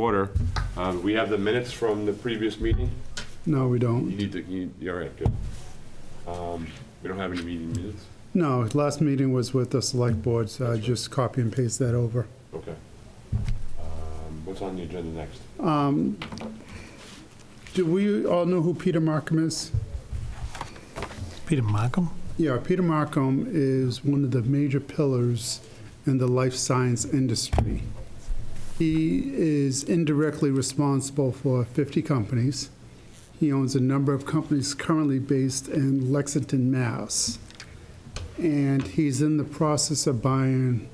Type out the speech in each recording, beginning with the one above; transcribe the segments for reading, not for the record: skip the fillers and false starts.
order. We have the minutes from the previous meeting. No, we You don't. need to, all right, good. We don't have any meeting minutes? No, last meeting was with the select board, so I just copy and paste that over. Okay. What's on the agenda next? Do we all know who Peter Markham is? Peter Markham? Yeah, Peter Markham is one of the major pillars in the life science industry. He is indirectly responsible for 50 companies. He owns a number of companies currently based in Lexington, Mass. And he's in the process of buying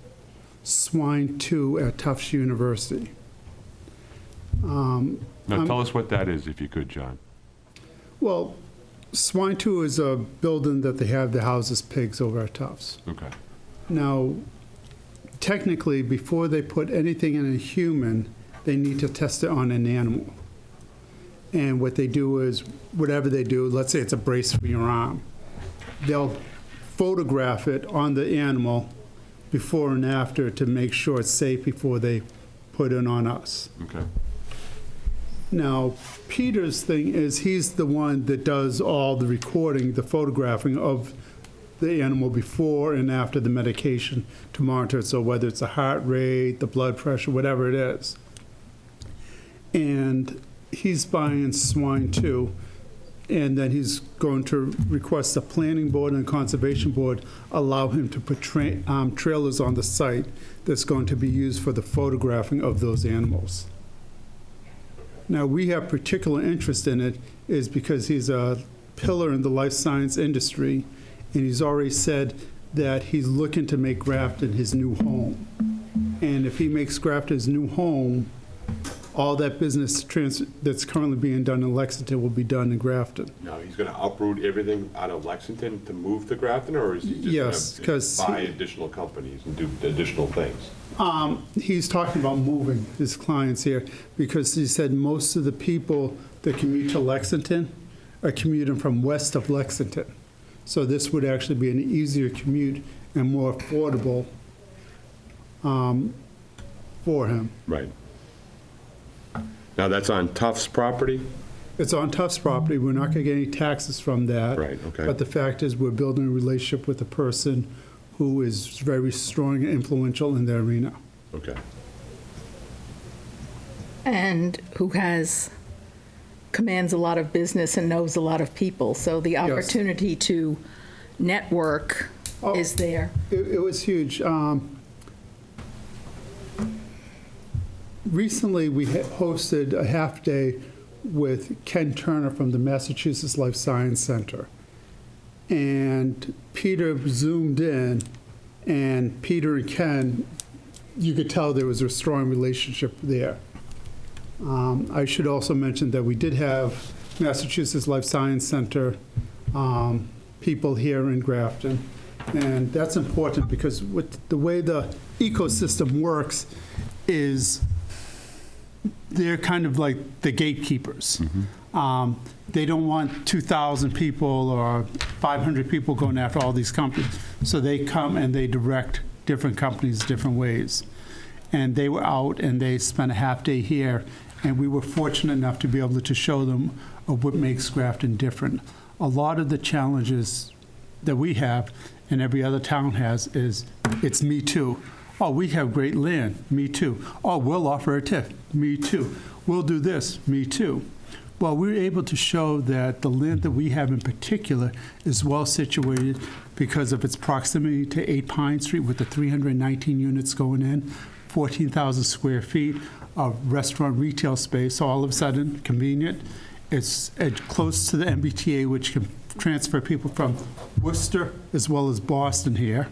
Swine 2 at Tufts University. Now, tell us what that is, if you could, John. Well, Swine 2 is a building that they have that houses pigs over at Tufts. Okay. Now, technically, before they put anything in a human, they need to test it on an animal. And what they do is, whatever they do, let's say it's a brace for your arm, they'll photograph it on the animal before and after to make sure it's safe before they put it on us. Okay. Now, Peter's thing is he's the one that does all the recording, the photographing of the animal before and after the medication to monitor it, so whether it's the heart rate, the blood pressure, whatever it is. And he's buying Swine 2, and then he's going to request the planning board and conservation board allow him to put trailers on the site that's going to be used for the photographing of those animals. Now, we have particular interest in it is because he's a pillar in the life science industry, and he's already said that he's looking to make Grafton his new home. And if he makes Grafton his new home, all that business that's currently being done in Lexington will be done in Grafton. Now, he's going to uproot everything out of Lexington to move to Grafton, or is he Yes, just 'cause going to buy additional companies and do additional things? He's talking about moving his clients here because he said most of the people that commute to Lexington are commuting from west of Lexington. So this would actually be an easier commute and more affordable for him. Right. Now, that's on Tufts property? It's on Tufts property. We're not going to get any taxes from that. Right, okay. But the fact is, we're building a relationship with a person who is very strong and influential in the arena. Okay. And who commands a lot of business and knows a lot of people. So the opportunity to network is there. It was huge. Recently, we hosted a half-day with Ken Turner from the Massachusetts Life Science Center. And Peter zoomed in, and Peter and Ken, you could tell there was a strong relationship there. I should also mention that we did have Massachusetts Life Science Center people here in Grafton. And that's important because the way the ecosystem works is they're kind of like the gatekeepers. They don't want 2,000 people or 500 people going after all these companies. So they come and they direct different companies different ways. And they were out and they spent a half day here, and we were fortunate enough to be able to show them of what makes Grafton different. A lot of the challenges that we have and every other town has is it's me too. Oh, we have great land, me too. Oh, we'll offer a TIF, me too. We'll do this, me too. Well, we're able to show that the land that we have in particular is well situated because of its proximity to 8 Pine Street with the 319 units going in, 14,000 square feet of restaurant retail space, so all of a sudden convenient. It's close to the MBTA, which can transfer people from Worcester as well as Boston here.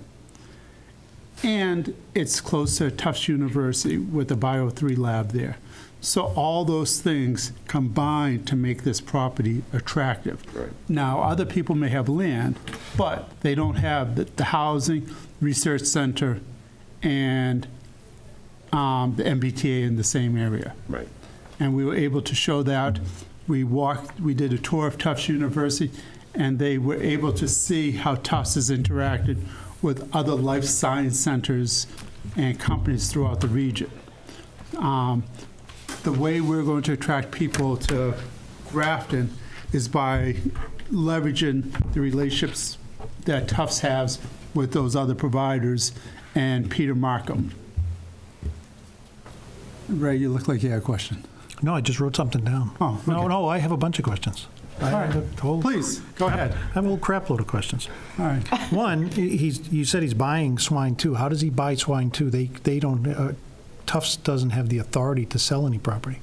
And it's close to Tufts University with the Bio 3 lab there. So all those things combine to make this property attractive. Right. Now, other people may have land, but they don't have the housing, research center, and the MBTA in the same area. Right. And we were able to show that. We did a tour of Tufts University, and they were able to see how Tufts has interacted with other life science centers and companies throughout the region. the way we're going to attract people to Grafton is by leveraging the relationships that Tufts has with those other providers and Peter Markham. Ray, you look like you had a question. No, I just wrote something down. Oh, No, okay. no, I have a bunch of questions. I All right. have a whole- Please, go ahead. I have a whole crap load of questions. All right. One, you said he's buying swine too. How does he buy swine too? They don't, Tufts doesn't have the authority to sell any property.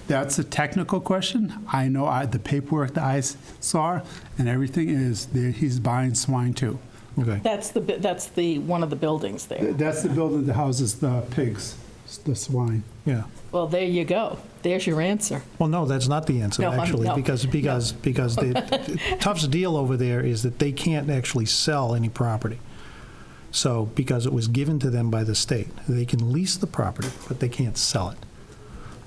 That's a technical question. I know the paperwork that I saw and everything is that he's buying swine too. Okay. That's one of the buildings there. That's the building that houses the pigs, the swine. Yeah. Well, there you go. There's your answer. Well, no, that's not the answer, No, actually, no. because the Tufts deal over there is that they can't actually sell any property. So, because it was given to them by the state, they can lease the property, but they can't sell it.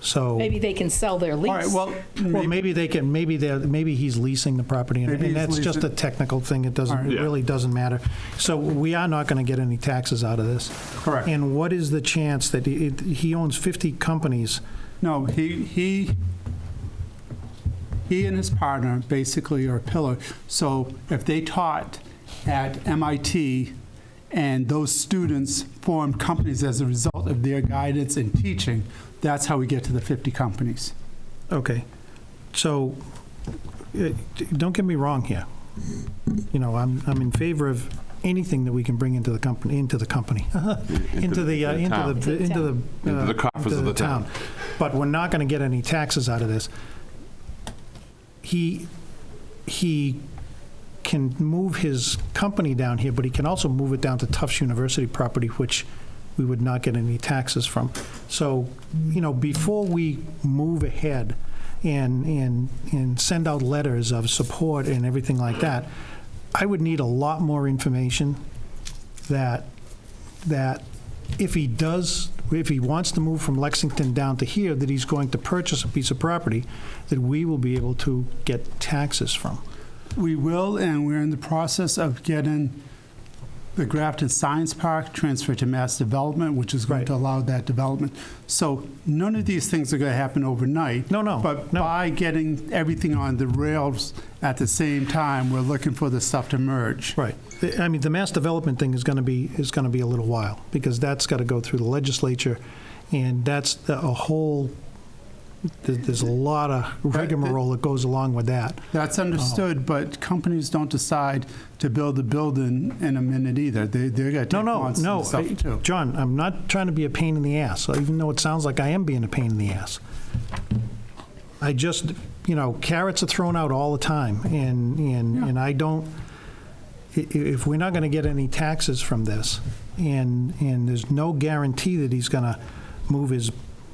So, Maybe they can sell their lease. All right, well, maybe they can. Maybe he's leasing the property, and, Maybe and he's that's just a leasing- technical thing. It doesn't. All right. It really doesn't matter. So we are not going to get any taxes out of this. Correct. And what is the chance that he owns 50 companies? No, he and his partner basically are a pillar. So if they taught at MIT and those students formed companies as a result of their guidance and teaching, that's how we get to the 50 companies. Okay, so don't get me wrong here. You know, I'm in favor of anything that we can bring into the company, into the town. Coffers of the town. But we're not going to get any taxes out of this. He can move his company down here, but he can also move it down to Tufts University property, which we would not get any taxes from. So, you know, before we move ahead and send out letters of support and everything like that, I would need a lot more information that if he wants to move from Lexington down to here, that he's going to purchase a piece of property that we will be able to get taxes from. We will, and we're in the process of getting the Grafton Science Park transferred to Mass Development, which is going Right. to allow that development. So none of these things are going to happen overnight. No. But by getting everything on the rails at the same time, we're looking for the stuff to merge. Right. I mean, the mass development thing is going to be a little while, because that's got to go through the legislature, and that's a whole. There's a lot of rigmarole that goes along with that. That's understood, but companies don't decide to build a building in a minute either. They're going to take months and stuff too. John, I'm not trying to be a pain in the ass, even though it sounds like I am being a pain in the ass. I just, you know, carrots are thrown out all the time, and I don't. If we're not going to get any taxes from this, and there's no guarantee that he's going to move his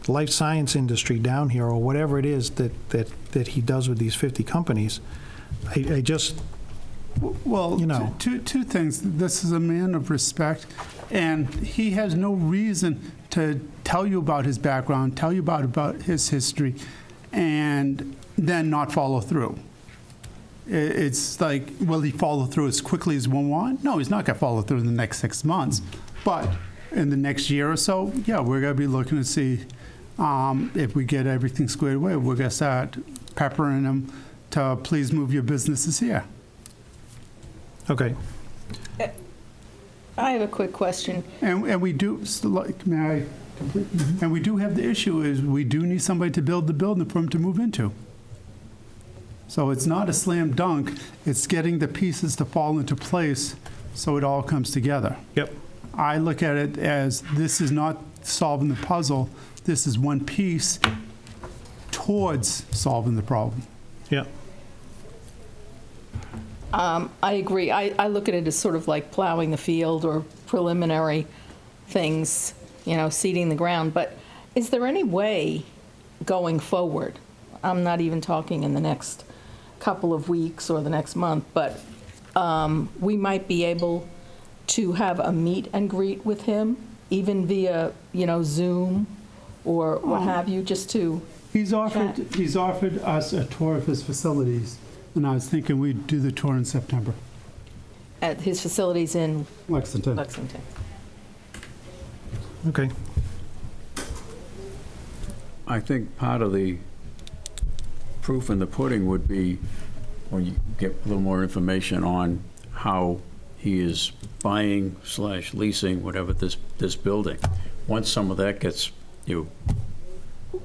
life science industry down here, or whatever it is that he does with these 50 companies, I just. Well, You know. two things. This is a man of respect, and he has no reason to tell you about his background, tell you about his history, and then not follow through. It's like, will he follow through as quickly as we want? No, he's not going to follow through in the next 6 months. But in the next year or so, yeah, we're going to be looking to see if we get everything squared away. We're going to start peppering him to please move your businesses here. Okay. I have a quick question. And we do, may I complete? And we do have the issue is we do need somebody to build the building for him to move into. So it's not a slam dunk, it's getting the pieces to fall into place so it all comes together. Yep. I look at it as this is not solving the puzzle, this is one piece towards solving the problem. Yep. I agree. I look at it as sort of like plowing the field or preliminary things, you know, seeding the ground. But is there any way going forward, I'm not even talking in the next couple of weeks or the next month, but we might be able to have a meet and greet with him, even via, you know, Zoom or what have you, just to, He's offered us a tour of his facilities, and I was thinking we'd do the tour in September, at his facilities in Lexington. Lexington. Okay. I think part of the proof in the pudding would be when you get a little more information on how he is buying / leasing, whatever, this building. Once some of that gets,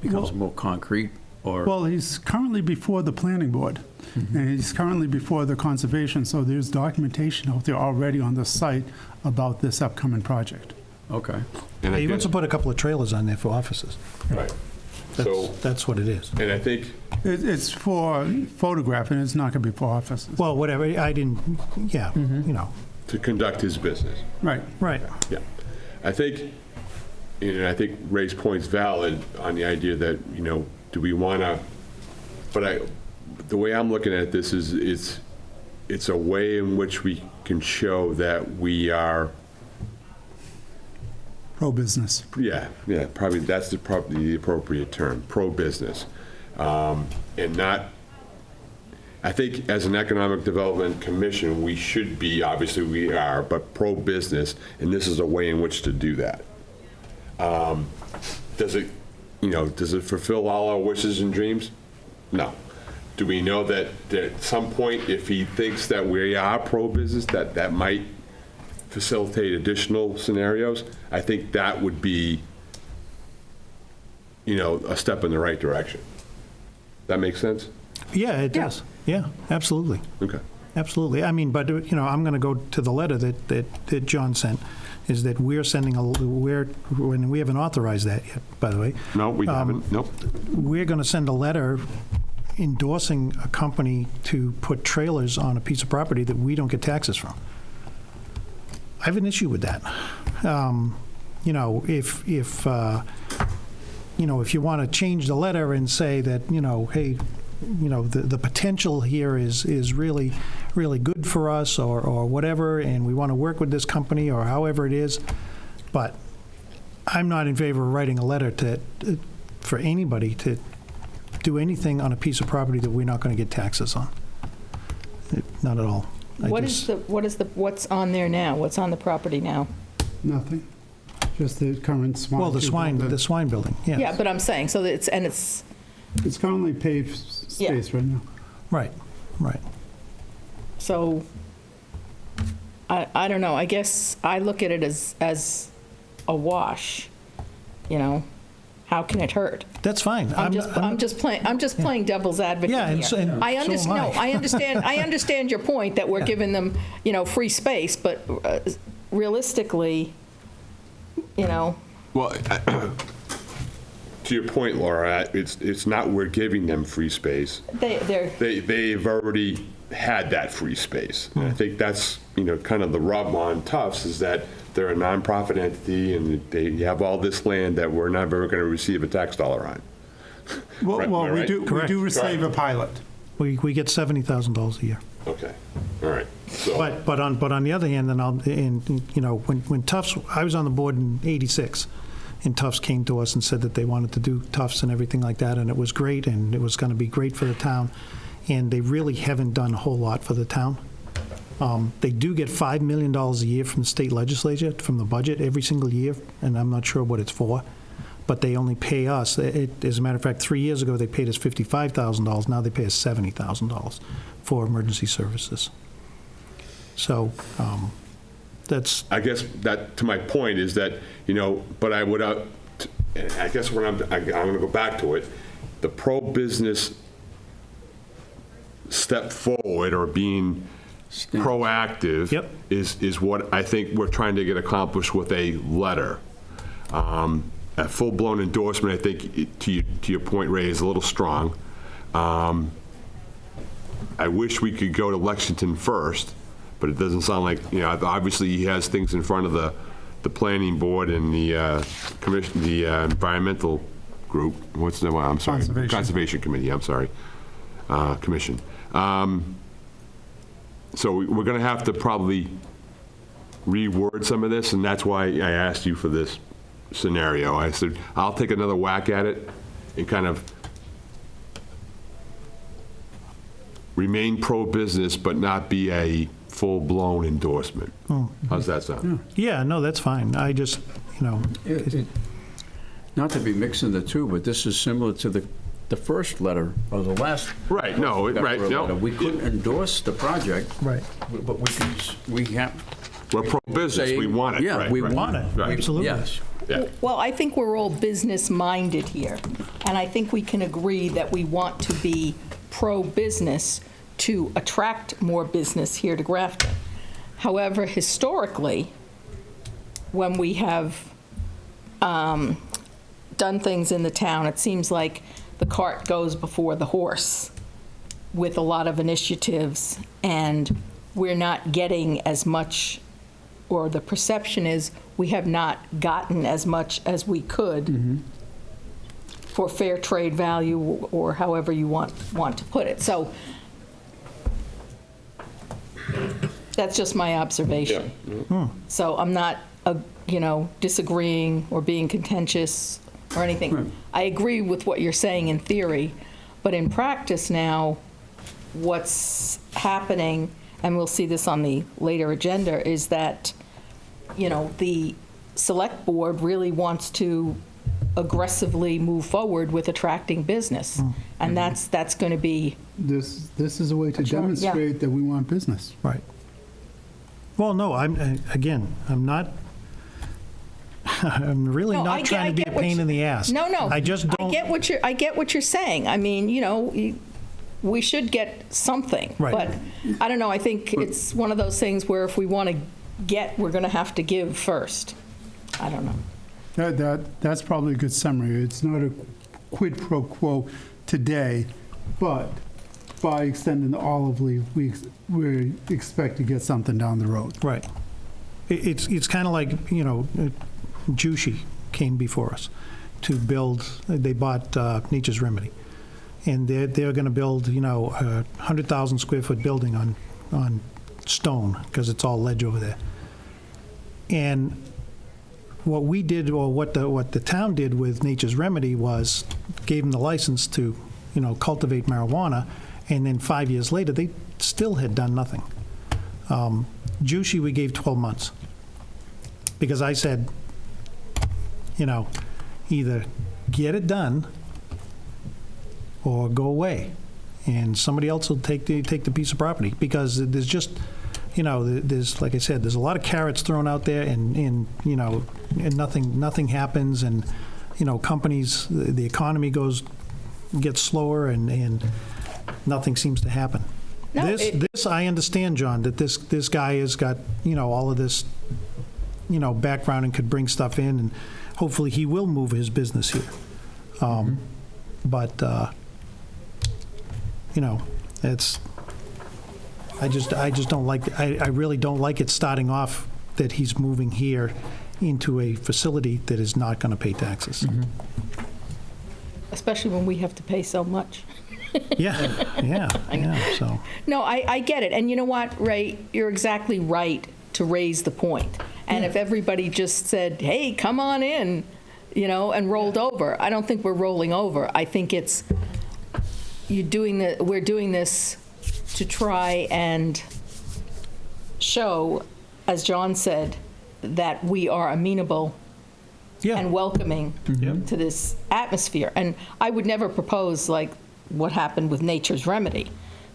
becomes more concrete, or... Well, he's currently before the planning board, and he's currently before the conservation, so there's documentation out there already on the site about this upcoming project. Okay. And I He wants to think- put a couple of trailers on there for offices. Right. So, That's what it is. and I think, It's for photographing, it's not going to be for offices. Well, whatever, I didn't, yeah, to conduct his business. Right. right. Yeah. I think, and I think Ray's point's valid on the idea that, do we want to, but the way I'm looking at this is it's a way in which we can show that we are, Pro-business. yeah, probably that's probably the appropriate term, pro-business. And not, I think as an Economic Development Commission, we should be, obviously we are, but pro-business, and this is a way in which to do that. Does it fulfill all our wishes and dreams? No. Do we know that at some point, if he thinks that we are pro-business, that might facilitate additional scenarios? I think that would be, a step in the right direction. That makes sense? Yeah, it does. Yeah, absolutely. Okay. Absolutely. I mean, but, I'm going to go to the letter that John sent, is that we're sending when we haven't authorized that yet, by the way. No, we haven't. Nope. We're going to send a letter endorsing a company to put trailers on a piece of property that we don't get taxes from. I have an issue with that. If you want to change the letter and say that, hey, the potential here is really, really good for us or whatever, and we want to work with this company or however it is, but I'm not in favor of writing a letter for anybody to do anything on a piece of property that we're not going to get taxes on. Not at all. What's on there now? What's on the property now? Nothing. Just the current swine. Well, the field. swine building, yes. Yeah, but I'm saying, so it's It's currently paved space right now. Right, right. so, I don't know, I guess I look at it as a wash, How can it hurt? That's fine. I'm just playing devil's advocate Yeah, and here. so- and so am I. No, I understand your point that we're giving them, free space, but realistically, Well, to your point, Laura, it's not we're giving them free space. They've already had that free space. And I think that's, kind of the rub on Tufts is that they're a nonprofit entity and they have all this land that we're never going to receive a tax dollar on. Well, Right, am I right? we do receive a pilot. We get $70,000 a year. Okay, all right. So, But on the other hand, when Tufts, I was on the board in '86, and Tufts came to us and said that they wanted to do Tufts and everything like that, and it was great, and it was going to be great for the town, and they really haven't done a whole lot for the town. They do get $5 million a year from the state legislature, from the budget, every single year, and I'm not sure what it's for, but they only pay us. As a matter of fact, 3 years ago, they paid us $55,000. Now they pay us $70,000 for emergency services. So that's... I guess that, to my point, is that, but I would, I guess when I'm going to go back to it, the pro-business step forward or being proactive Yep. is what I think we're trying to get accomplished with a letter. A full-blown endorsement, I think, to your point, Ray, is a little strong. I wish we could go to Lexington first, but it doesn't sound like, obviously he has things in front of the planning board and the commission, the environmental group. What's the one? I'm sorry. Conservation. Conservation Committee, I'm sorry. Commission. So we're going to have to probably reword some of this, and that's why I asked you for this scenario. I said, I'll take another whack at it and kind of remain pro-business, but not be a full-blown endorsement. How's that sound? Yeah, no, that's fine. I just, Not to be mixing the two, but this is similar to the first letter, or the last. Right, no, right, no. letter. We couldn't endorse the project. Right. But we have. We're pro-business, we want it. Yeah, right, we right. want it. Right. Absolutely. Yes. Yeah. Well, I think we're all business-minded here, and I think we can agree that we want to be pro-business to attract more business here to Grafton. However, historically, when we have done things in the town, it seems like the cart goes before the horse with a lot of initiatives, and we're not getting as much, or the perception is we have not gotten as much as we could for fair trade value, or however you want to put it. So that's just my observation. So I'm not, disagreeing or being contentious or anything. Right. I agree with what you're saying in theory, but in practice now, what's happening, and we'll see this on the later agenda, is that, the select board really wants to aggressively move forward with attracting business. And that's going to be, This is a way to Sure, yeah. demonstrate that we want business. Right. Well, no, I'm not, I'm really No, I not get- trying I to be a get what pain you- in the ass. no. I just don't. I get what you're saying. I mean, we should get something. Right. But I don't know, I think it's one of those things where if we want to get, we're going to have to give first. I don't know. That's probably a good summary. It's not a quid pro quo today, but by extending the olive leaf, we expect to get something down the road. Right. It's kind of like, Jushi came before us to build, they bought Nature's Remedy. And they're going to build, a 100,000 square foot building on stone, because it's all ledge over there. And what we did, or what the town did with Nature's Remedy, was gave them the license to, cultivate marijuana, and then 5 years later, they still had done nothing. Jushi, we gave 12 months, because I said, either get it done or go away, and somebody else will take the piece of property, because there's just, there's, like I said, there's a lot of carrots thrown out there, and nothing happens, and, companies, the economy gets slower, and nothing seems to happen. No, This I understand, John, that this guy has got, all of this, background and could bring stuff in, and hopefully he will move his business here. But, it's, I just don't like, I really don't like it starting off that he's moving here into a facility that is not going to pay taxes. Especially when we have to pay so much. Yeah, so. No, I get it. And you know what, Ray? You're exactly right to raise the point. And if everybody just said, hey, come on in, and rolled over, I don't think we're rolling over. I think it's, we're doing this to try and show, as John said, that we are amenable Yeah. and welcoming to this atmosphere. And I would never propose, like, what happened with Nature's Remedy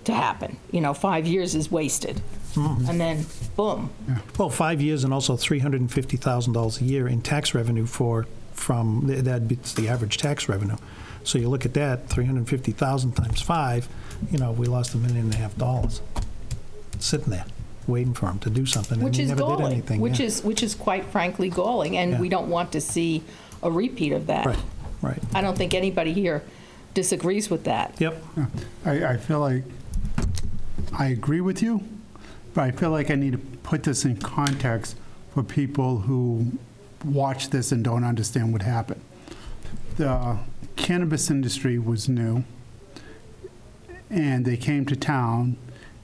to happen. 5 years is wasted. And then, boom. Well, 5 years and also $350,000 a year in tax revenue from that beats the average tax revenue. So you look at that, 350,000 times 5, we lost $1.5 million sitting there waiting for him to do something, Which and he is never did galling, anything. which yeah. is quite frankly galling, and Yeah. we don't want to see a repeat of that. Right. I don't think anybody here disagrees with that. Yep. I feel like I agree with you, but I feel like I need to put this in context for people who watch this and don't understand what happened. The cannabis industry was new, and they came to town,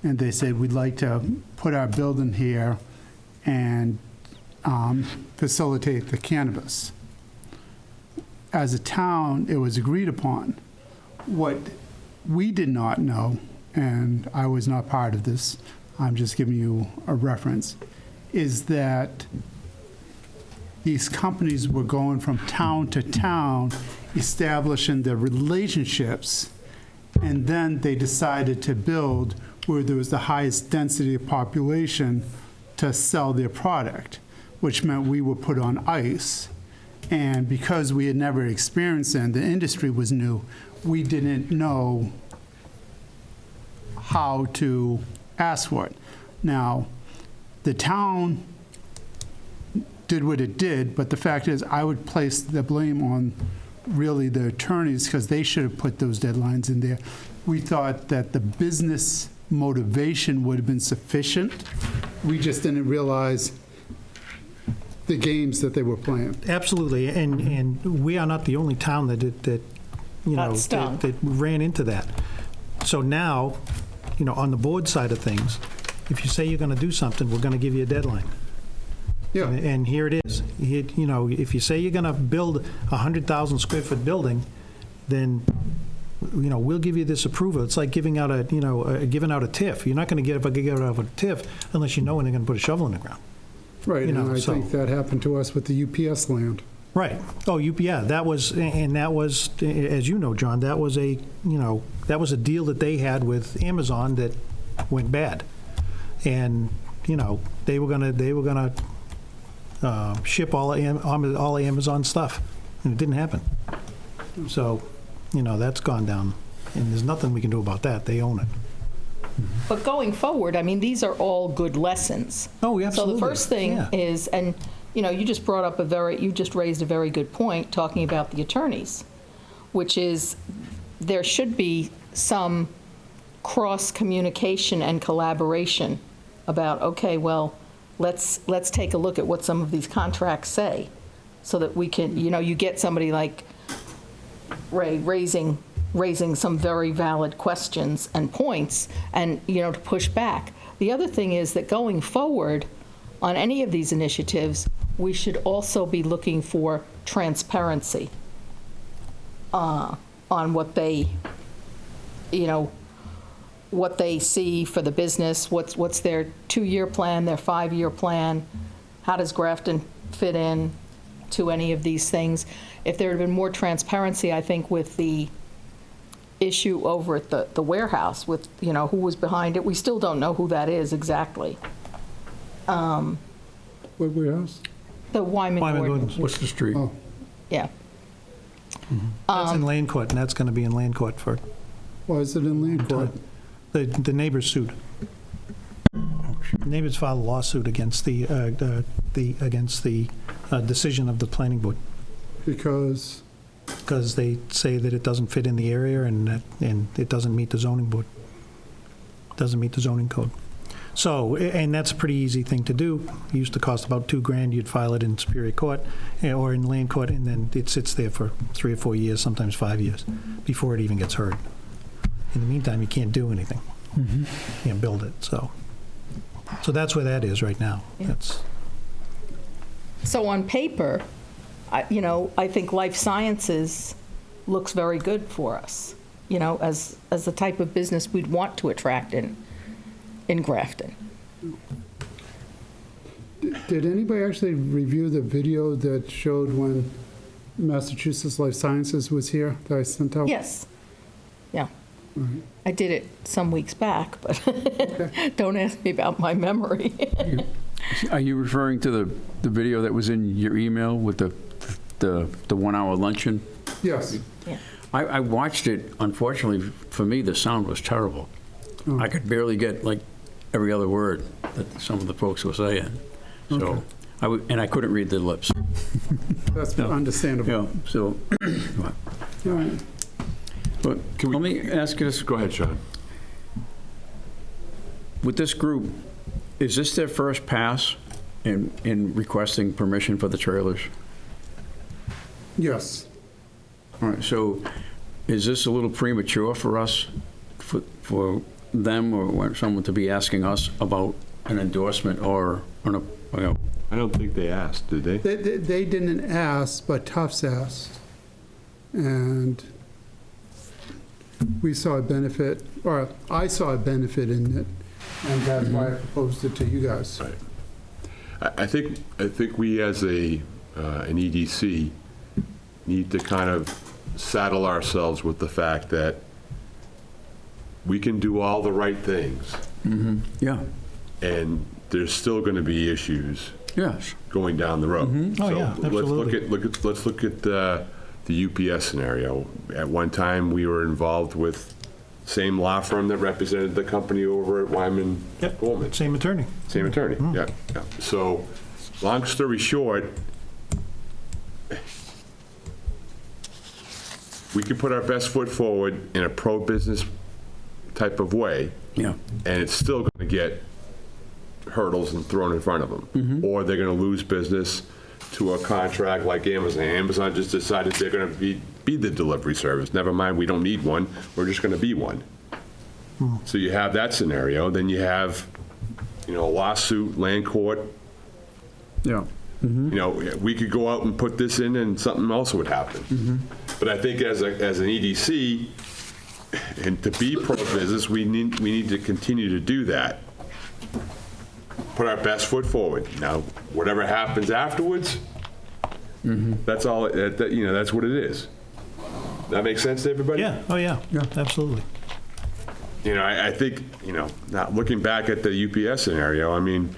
and they said, we'd like to put our building here and facilitate the cannabis. As a town, it was agreed upon. What we did not know, and I was not part of this, I'm just giving you a reference, is that these companies were going from town to town, establishing their relationships, and then they decided to build where there was the highest density of population to sell their product, which meant we were put on ice. And because we had never experienced it and the industry was new, we didn't know how to ask for it. Now, the town did what it did, but the fact is, I would place the blame on really the attorneys, because they should have put those deadlines in there. We thought that the business motivation would have been sufficient. We just didn't realize the games that they were playing. Absolutely, and we are not the only town that you know, Got stung. that ran into that. So now, you know, on the board side of things, if you say you're going to do something, we're going to give you a deadline. Yeah, And here it is. You know, if you say you're going to build a 100,000 square foot building, then, you know, we'll give you this approval. It's like giving out a, you know, giving out a TIF. You're not going to give out a TIF unless you know when they're going to put a shovel in the ground. right, you know, and I so- think that happened to us with the UPS land. Right. Oh, yeah, that was, as you know, John, that was a, you know, that was a deal that they had with Amazon that went bad. And, you know, they were gonna ship all the Amazon stuff, and it didn't happen. So, you know, that's gone down, and there's nothing we can do about that. They own it. But going forward, I mean, these are all good lessons. Oh, absolutely. So the first thing Yeah. is, and, you know, you just raised a very good point, talking about the attorneys, which is, there should be some cross-communication and collaboration about, okay, well, let's take a look at what some of these contracts say, so that we can, you know, you get somebody like Ray raising some very valid questions and points, and, you know, to push back. The other thing is that going forward on any of these initiatives, we should also be looking for transparency on what they, you know, what they see for the business, what's their 2-year plan, their 5-year plan, how does Grafton fit in to any of these things. If there had been more transparency, I think, with the issue over at the warehouse, with, you know, who was behind it, we still don't know who that is exactly. What warehouse? The Wyman Wyman Gordon. Gordon's. What's the street? Oh, Yeah. That's in land court, and that's going to be in land court for, why is it in land court? the neighbors sued. Neighbors filed a lawsuit against the decision of the planning board, Because, because they say that it doesn't fit in the area and it doesn't meet the zoning board, doesn't meet the zoning code. So, and that's a pretty easy thing to do. It used to cost about $2,000. You'd file it in Superior Court or in land court, and then it sits there for 3 or 4 years, sometimes 5 years, before it even gets heard. In the meantime, you can't do anything. You can't build it, so that's where that is right now. Yeah. That's, So on paper, you know, I think life sciences looks very good for us, you know, as the type of business we'd want to attract in Grafton. did anybody actually review the video that showed when Massachusetts Life Sciences was here, that I sent out? Yes, yeah. I did it some weeks back, but don't ask me about my memory. Are you referring to the video that was in your email with the 1-hour luncheon? Yes. Yeah. I watched it. Unfortunately, for me, the sound was terrible. Oh. I could barely get like every other word that some of the folks were saying. So, Okay. I couldn't read their lips. That's No. understandable. Yeah. So, All right. but let me ask you this: Go ahead, Sean. with this group, is this their first pass in requesting permission for the trailers? Yes. All right, so is this a little premature for us, for them or someone to be asking us about an endorsement or you know, I don't think they asked, did they? They didn't ask, but Tufts asked. And we saw a benefit, or I saw a benefit in it, and that's why I proposed it to you guys. Right. I think we as a an EDC, need to kind of saddle ourselves with the fact that we can do all the right things, Yeah, and there's still going to be issues yes. going down the road. Oh, yeah, absolutely. Let's look at the UPS scenario. At one time, we were involved with same law firm that represented the company over at Wyman Yep. Goldman. Same attorney. Same attorney, yeah. So, long story short, we can put our best foot forward in a pro-business type of way, Yeah, and it's still going to get hurdles and thrown in front of them. Or they're going to lose business to a contract like Amazon. Amazon just decided they're going to be the delivery service. Never mind, we don't need one, we're just going to be one. So you have that scenario, then you have, a lawsuit, land court. Yeah. We could go out and put this in and something else would happen. But I think as an EDC, and to be pro-business, we need to continue to do that. Put our best foot forward. Now, whatever happens afterwards, that's all, that's what it is. That makes sense to everybody? Yeah, oh, yeah, absolutely. I think, now looking back at the UPS scenario, I mean,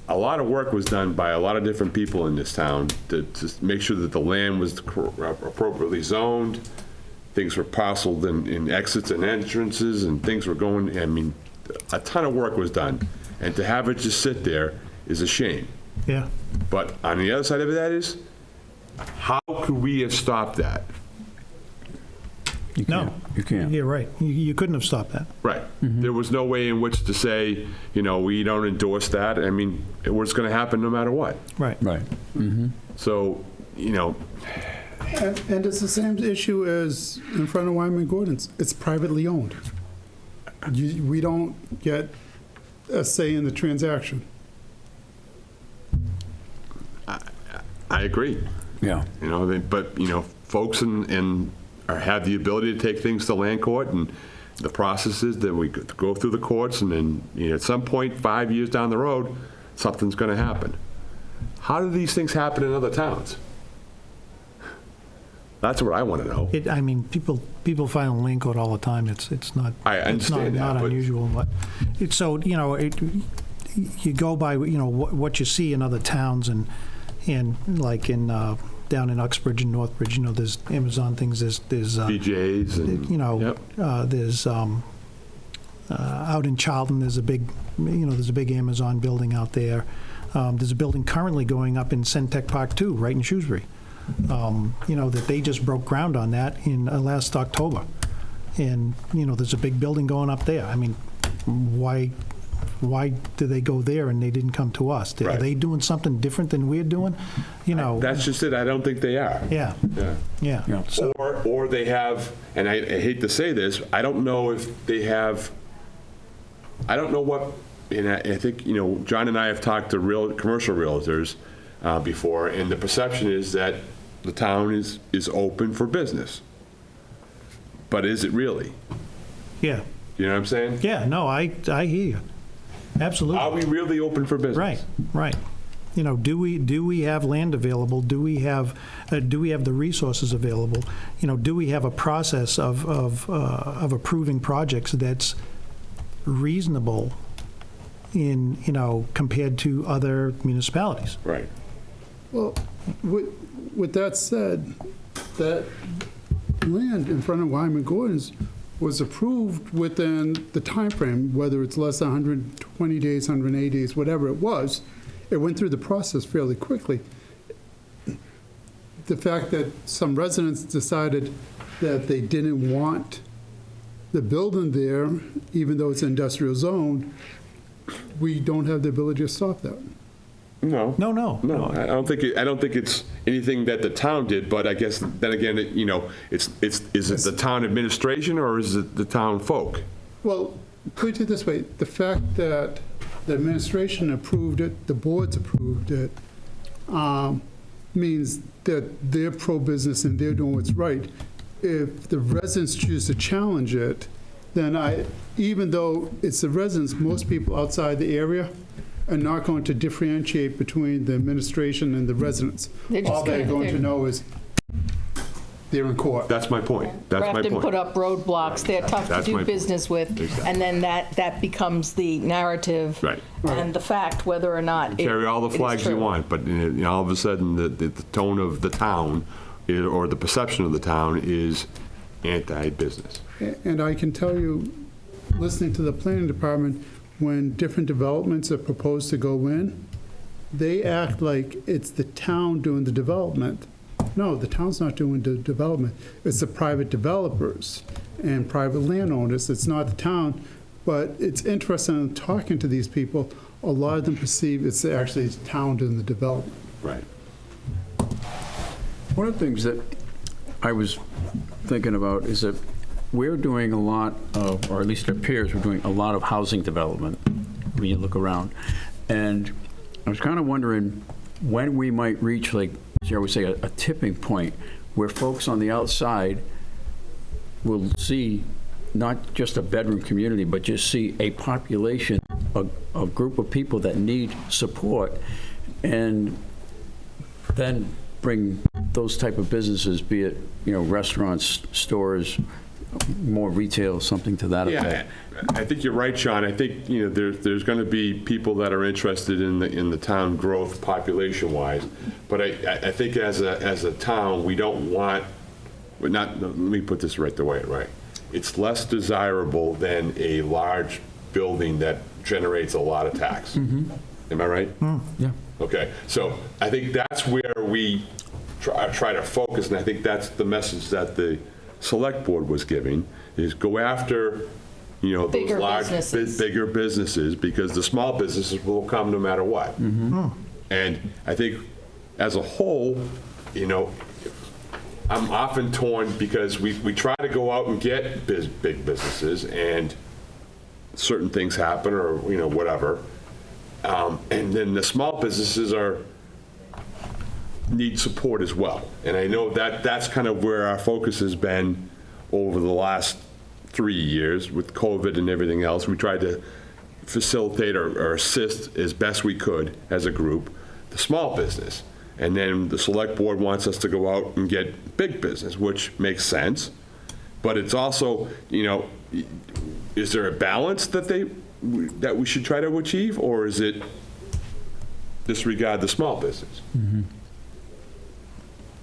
a lot of work was done by a lot of different people in this town to make sure that the land was appropriately zoned, things were parceled in exits and entrances, and things were going, I mean, a ton of work was done. And to have it just sit there is a shame. Yeah, But on the other side of that is, how could we have stopped that? you no. can't. You can't. You're right. You couldn't have stopped that. Right. There was no way in which to say, we don't endorse that. I mean, it was going to happen no matter what. Right. Right. So, And it's the same issue as in front of Wyman Gordon's. It's privately owned. We don't get a say in the transaction. I agree. Yeah. But folks have the ability to take things to land court, and the process is that we go through the courts, and then, at some point, 5 years down the road, something's going to happen. How do these things happen in other towns? That's what I want to know. I mean, people file in land court all the time. It's not. I understand it's not that, but- unusual, but it's so you go by what you see in other towns and like in down in Uxbridge and Northbridge. There's Amazon things. There's BJ's and yep. There's out in Charlton. There's a big Amazon building out there. There's a building currently going up in Centec Park too, right in Shrewsbury. That they just broke ground on that in last October. And, there's a big building going up there. I mean, why did they go there and they didn't come to us? Are Right. they doing something different than we're doing? That's just it. I don't think they are. Yeah, Yeah. yeah. So, Or they have, and I hate to say this, I don't know if they have, I don't know what, and I think, John and I have talked to commercial realtors before, and the perception is that the town is open for business. But is it really? yeah, You know what I'm saying? yeah, no, I hear you. Absolutely. Are we really open for business? Right. Do we have land available? Do we have the resources available? Do we have a process of approving projects that's reasonable in compared to other municipalities? Right. Well, with that said, that land in front of Wyman Gordon's was approved within the time frame, whether it's less than 120 days, 180 days, whatever it was. It went through the process fairly quickly. The fact that some residents decided that they didn't want the building there, even though it's industrial zone, we don't have the ability to stop that. No. No. I don't think it's anything that the town did, but I guess then again, is it the town administration or is it the town folk? Well, put it this way, the fact that the administration approved it, the boards approved it, means that they're pro-business and they're doing what's right. If the residents choose to challenge it, then even though it's the residents, most people outside the area are not going to differentiate between the administration and the residents. They're just All they're gonna- going to they're- know is they're in court. That's my point. That's my Grafton put point. up roadblocks, they're tough to That's my do point. business with, Exactly. and then that becomes the narrative. Right. And the fact, whether or not it Carry all it the is flags you true. want, but all of a sudden, the tone of the town, or the perception of the town is anti-business. And I can tell you, listening to the planning department, when different developments are proposed to go in, they act like it's the town doing the development. No, the town's not doing the development. It's the private developers and private landowners. It's not the town. But it's interesting, in talking to these people, a lot of them perceive it's actually the town doing the development. Right. One of the things that I was thinking about is that we're doing a lot of, or at least it appears we're doing a lot of housing development when you look around. And I was kind of wondering when we might reach, like, I would say, a tipping point where folks on the outside will see not just a bedroom community, but just see a population, a group of people that need support, and then bring those type of businesses, be it, restaurants, stores, more retail, something to that Yeah, effect. I think you're right, Sean. I think, there's going to be people that are interested in the town growth population-wise, but I think as a town, we don't want, let me put this right the way, right? It's less desirable than a large building that generates a lot of tax. Am I right? Yeah. Okay, so I think that's where we try to focus, and I think that's the message that the select board was giving, is go after, those Bigger large, businesses. bigger businesses, because the small businesses will come no matter what. And I think as a whole, I'm often torn because we try to go out and get big businesses, and certain things happen, or, whatever. And then the small businesses need support as well. And I know that's kind of where our focus has been over the last 3 years with COVID and everything else. We tried to facilitate or assist as best we could as a group, the small business. And then the select board wants us to go out and get big business, which makes sense. But it's also, is there a balance that we should try to achieve, or is it disregard the small business?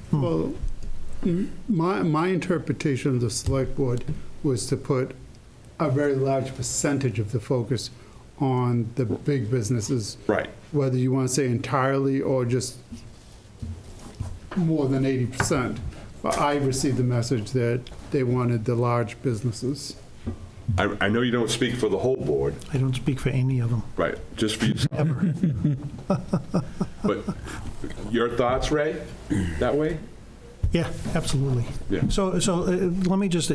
Well, my interpretation of the select board was to put a very large percentage of the focus on the big businesses. Right. Whether you want to say entirely or just more than 80%. But I received the message that they wanted the large businesses. I know you don't speak for the whole board, I don't speak for any of them, right, just for yourself. ever. But your thoughts, Ray, that way? Yeah, absolutely. Yeah. So let me just,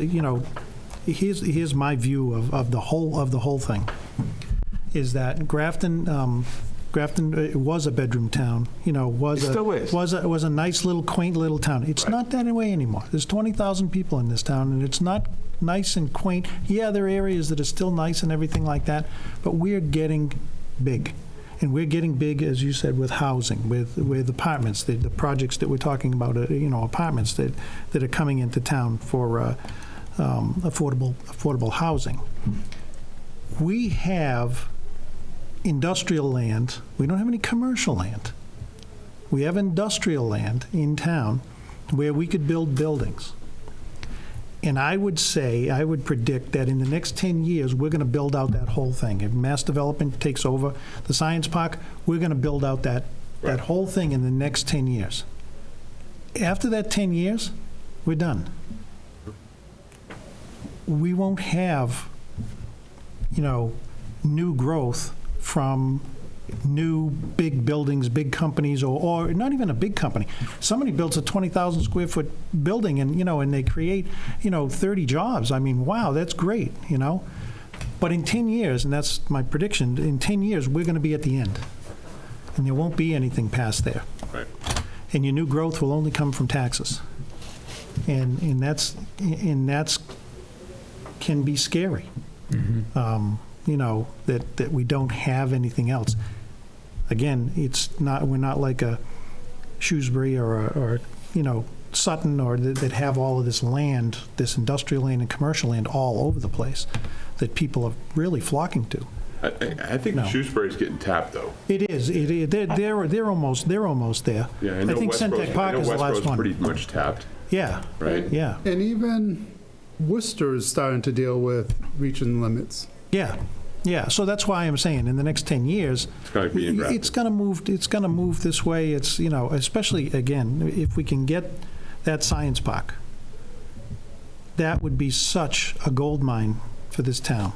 here's my view of the whole thing, is that Grafton, it was a bedroom town, was It still is. was a nice little quaint little town. It's not that way anymore. There's 20,000 people in this town, and it's not nice and quaint. Yeah, there are areas that are still nice and everything like that, but we're getting big. And we're getting big, as you said, with housing, with apartments, the projects that we're talking about, apartments that are coming into town for affordable housing. We have industrial land. We don't have any commercial land. We have industrial land in town where we could build buildings. And I would predict that in the next 10 years, we're going to build out that whole thing. If mass development takes over the science park, we're going to build out that whole thing in the next 10 years. After that 10 years, we're done. We won't have, new growth from new big buildings, big companies, or not even a big company. Somebody builds a 20,000 square foot building and, and they create, 30 jobs. I mean, wow, that's great, But in 10 years, and that's my prediction, in 10 years, we're going to be at the end. And there won't be anything past there. Right. And your new growth will only come from taxes. And that's can be scary. That we don't have anything else. Again, we're not like a Shrewsbury or Sutton, or that have all of this land, this industrial land and commercial land all over the place that people are really flocking to. I think No. Shrewsbury's getting tapped, though. It is. They're almost there. Yeah, I know think Centec Park is the last Westboro's one. pretty much tapped, Yeah. right? Yeah. And even Worcester is starting to deal with reaching limits. Yeah. Yeah. So that's why I'm saying in the next 10 years, It's gotta be engrafted. it's going to move. It's going to move this way. It's especially again if we can get that science park. That would be such a gold mine for this town.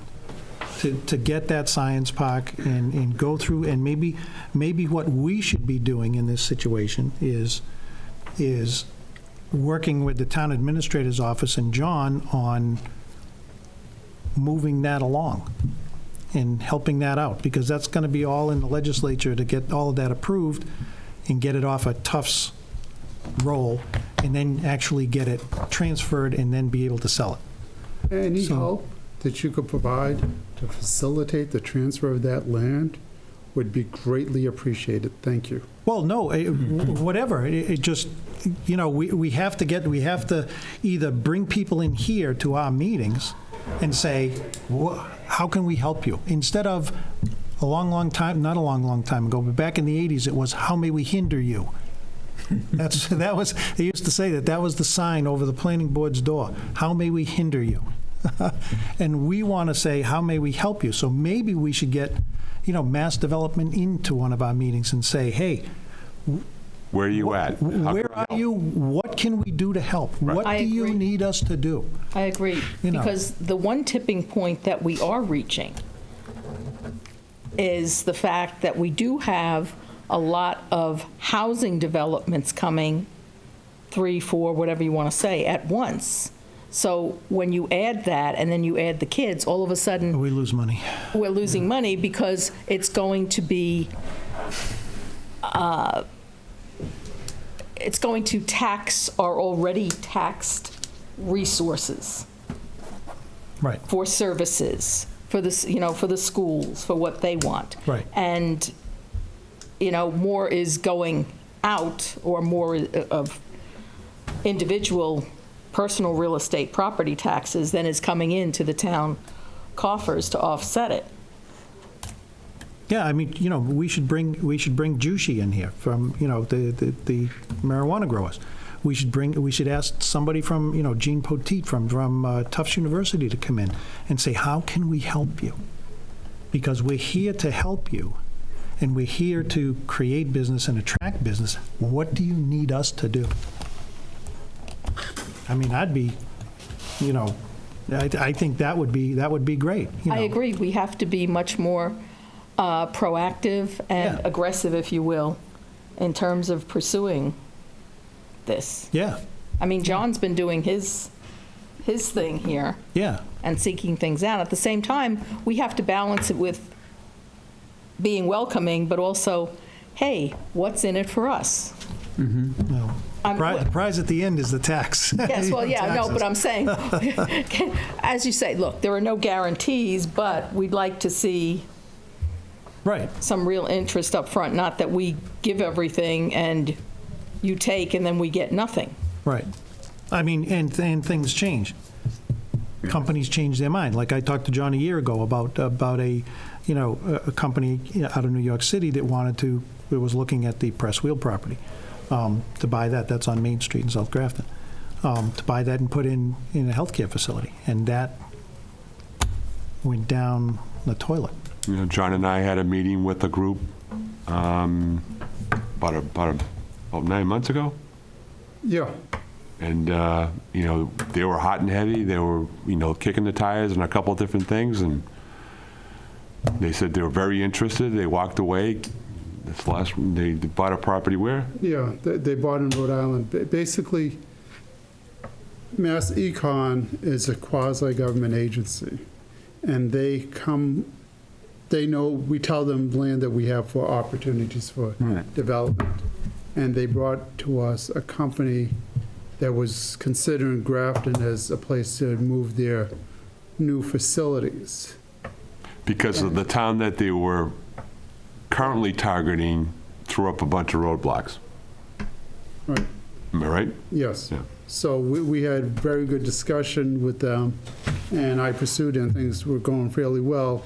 To get that science park and go through, and maybe what we should be doing in this situation is working with the town administrator's office and John on moving that along and helping that out, because that's going to be all in the legislature to get all of that approved and get it off a Tufts roll, and then actually get it transferred and then be able to sell it. Any So- help that you could provide to facilitate the transfer of that land would be greatly appreciated. Thank you. Well, no, whatever. It just, we have to either bring people in here to our meetings and say, how can we help you? Instead of not a long time ago, but back in the 80s, it was, how may we hinder you? They used to say that was the sign over the planning board's door. How may we hinder you? And we want to say, how may we help you? So maybe we should get, mass development into one of our meetings and say, hey, Where are you at? How can where we are help? you? What can we do to help? What I do you agree. need us to do? I agree, because the one tipping point that we are reaching is the fact that we do have a lot of housing developments coming, 3, 4, whatever you want to say, at once. So when you add that, and then you add the kids, all of a sudden, We lose money. we're losing money because it's going to be, it's going to tax our already taxed resources Right. for services, for this, for the schools, for what they want. Right. And, more is going out, or more of individual personal real estate property taxes than is coming into the town coffers to offset it. Yeah, I mean, we should bring Jushi in here from, the marijuana growers. We should ask somebody from, Jean Poteet from Tufts University to come in and say, how can we help you? Because we're here to help you, and we're here to create business and attract business. What do you need us to do? I mean, I'd be, I think that would be great. I agree. We have to be much more proactive and Yeah. aggressive, if you will, in terms of pursuing this. Yeah, I mean, John's been doing his thing here yeah, and seeking things out. At the same time, we have to balance it with being welcoming, but also, hey, what's in it for us? no. The prize at the end is the tax. Yes, well, yeah, no, Taxes. but I'm saying, as you say, look, there are no guarantees, but we'd like to see Right. some real interest up front, not that we give everything and you take and then we get nothing. Right. I mean, and things change. Companies change their mind. Like I talked to John a year ago about a company out of New York City that was looking at the Press Wheel property, to buy that. That's on Main Street in South Grafton. To buy that and put in a healthcare facility. And that went down the toilet. John and I had a meeting with a group about 9 months ago. Yeah. And, they were hot and heavy. They were, kicking the tires on a couple of different things. And they said they were very interested. They walked away. They bought a property where? Yeah, they bought in Rhode Island. Basically, Mass Econ is a quasi-government agency, and we tell them land that we have for opportunities for development. And they brought to us a company that was considering Grafton as a place to move their new facilities. Because of the town that they were currently targeting threw up a bunch of roadblocks. Right. Am I right? Yes. Yeah. So we had very good discussion with them, and I pursued it, and things were going fairly well.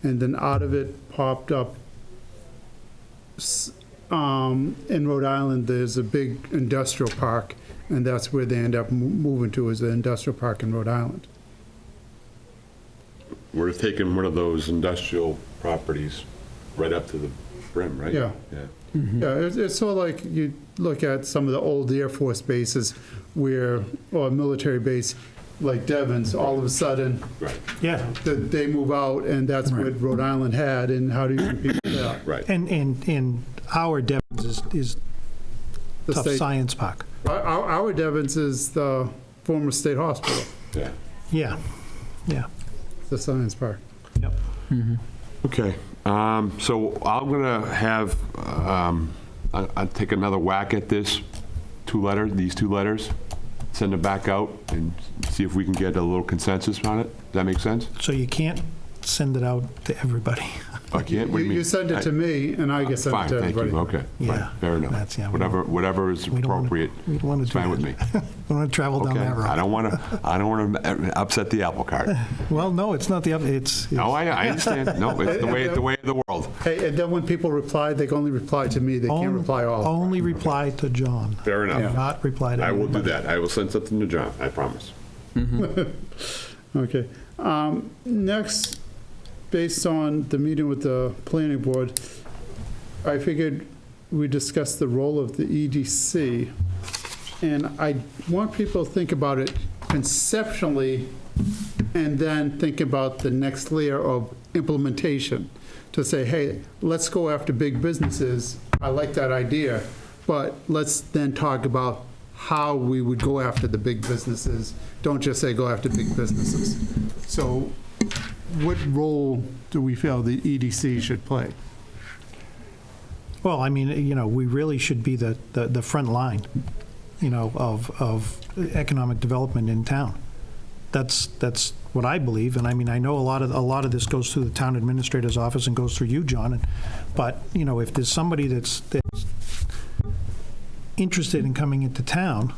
And then out of it popped up, in Rhode Island, there's a big industrial park, and that's where they end up moving to, is the industrial park in Rhode Island. We're taking one of those industrial properties right up to the brim, right? Yeah. Yeah. Yeah, it's sort of like you look at some of the old Air Force bases where, or military base, like Devon's, all of a sudden, Right, Yeah. they move out, and that's what Rhode Island had, and how do you compete with that? right. And our Devon's is The Tough state- Science Park. Our Devon's is the former state hospital, Yeah. Yeah, yeah. the science park. Yep. Okay, so I'm gonna have, I'll take another whack at these two letters, send it back out and see if we can get a little consensus on it. Does that make sense? So you can't send it out to everybody. I can't, what do you mean? You send it to me, and I get sent it Fine, to thank everybody. you, okay, Yeah, fine, fair enough. that's- yeah, we Whatever is We don't wanna- appropriate, We don't want to it's do fine with me. that. We don't want to travel down Okay, that road. I don't wanna upset the apple cart. Well, no, it's not the, it's. No, I understand, no, it's the way of the world. Hey, and then when people reply, they can only reply to me, they can't reply all. Only reply to John. Fair enough. Not reply to I will do everybody. that, I will send something to John, I promise. Okay. Next, based on the meeting with the planning board, I figured we discuss the role of the EDC. And I want people to think about it conceptually and then think about the next layer of implementation. To say, hey, let's go after big businesses. I like that idea. But let's then talk about how we would go after the big businesses. Don't just say go after big businesses. So what role do we feel the EDC should play? Well, I mean, we really should be the front line, of economic development in town. That's what I believe, and I mean, I know a lot of this goes through the town administrator's office and goes through you, John, but, if there's somebody that's interested in coming into town,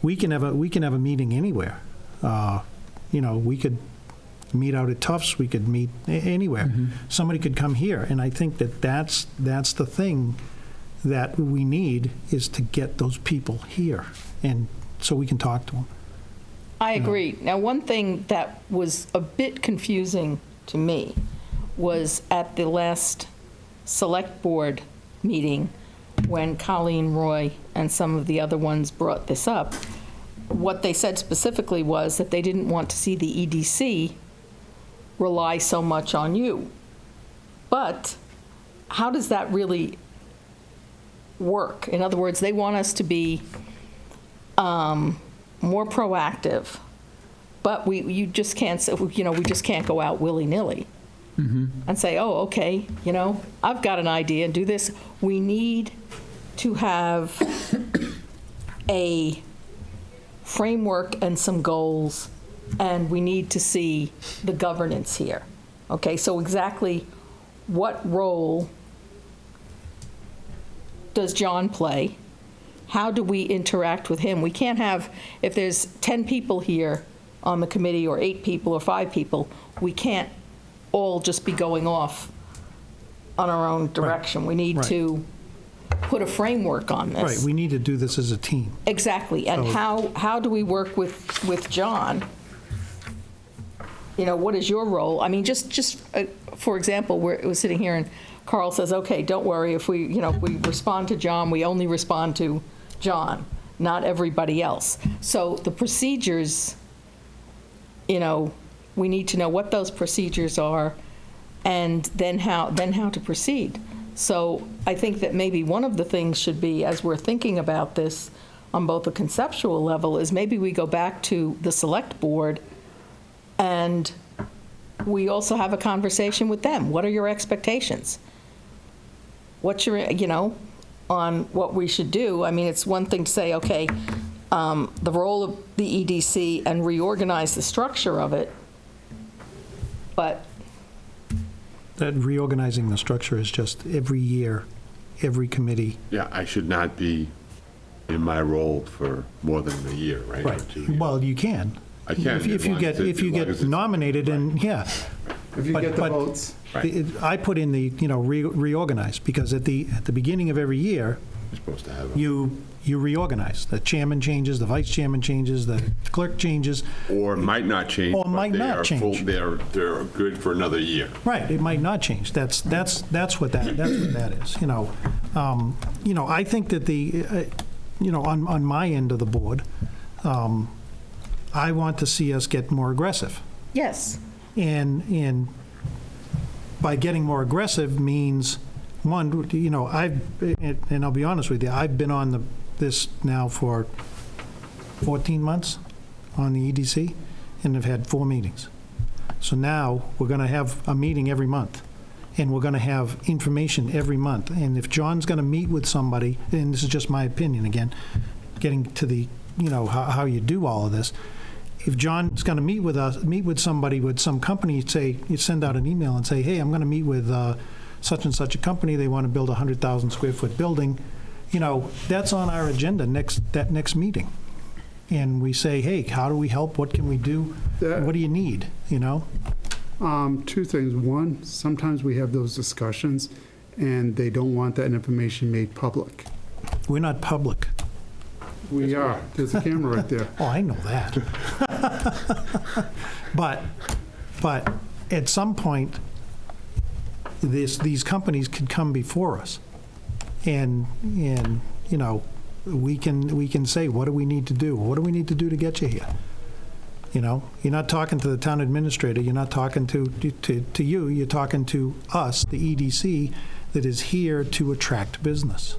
we can have a meeting anywhere. We could meet out at Tufts, we could meet anywhere. Somebody could come here, and I think that's the thing that we need, is to get those people here, and so we can talk to them. I agree. Now, one thing that was a bit confusing to me was at the last select board meeting, when Colleen Roy and some of the other ones brought this up, what they said specifically was that they didn't want to see the EDC rely so much on you. But how does that really work? In other words, they want us to be more proactive, but you just can't, we just can't go out willy-nilly and say, oh, okay, I've got an idea and do this. We need to have a framework and some goals, and we need to see the governance here. Okay, so exactly what role does John play? How do we interact with him? We can't have, if there's 10 people here on the committee, or 8 people, or 5 people, we can't all just be going off on our own direction. We need Right. to put a framework on this. Right, we need to do this as a team. Exactly, and So- how do we work with John? What is your role? I mean, just for example, we're sitting here and Carl says, okay, don't worry, if we respond to John, we only respond to John, not everybody else. So the procedures, we need to know what those procedures are, and then how to proceed. So I think that maybe one of the things should be, as we're thinking about this on both a conceptual level, is maybe we go back to the select board and we also have a conversation with them. What are your expectations? What's your, on what we should do? I mean, it's one thing to say, okay, the role of the EDC and reorganize the structure of it, but That reorganizing the structure is just every year, every committee. Yeah, I should not be in my role for more than a year, right? Or 2 years. Well, you can. I can, If you get, if you as long get as it's- nominated, and, yeah. If you But- get the but- votes. Right. I put in the, reorganize, because at the beginning of every year, You're supposed to have, you reorganize. The chairman changes, the vice chairman changes, the clerk changes. or might not change. Or but might they not are full- change. They're good for another year. Right, it might not change. That's what that is, I think that on my end of the board, I want to see us get more aggressive. Yes. And by getting more aggressive means, one, and I'll be honest with you, I've been on this now for 14 months on the EDC, and have had 4 meetings. So now, we're going to have a meeting every month, and we're going to have information every month. And if John's going to meet with somebody, and this is just my opinion again, getting to the, how you do all of this, if John's going to meet with somebody, with some company, say, you send out an email and say, hey, I'm going to meet with such and such a company, they want to build a 100,000 square foot building, that's on our agenda that next meeting. And we say, hey, how do we help? What can we do? What do you need, 2 things. One, sometimes we have those discussions, and they don't want that information made public. We're not public. We are. There's a camera right there. Oh, I know that. But at some point, these companies could come before us, and we can say, what do we need to do? What do we need to do to get you here? You're not talking to the town administrator. You're not talking to you. You're talking to us, the EDC, that is here to attract business.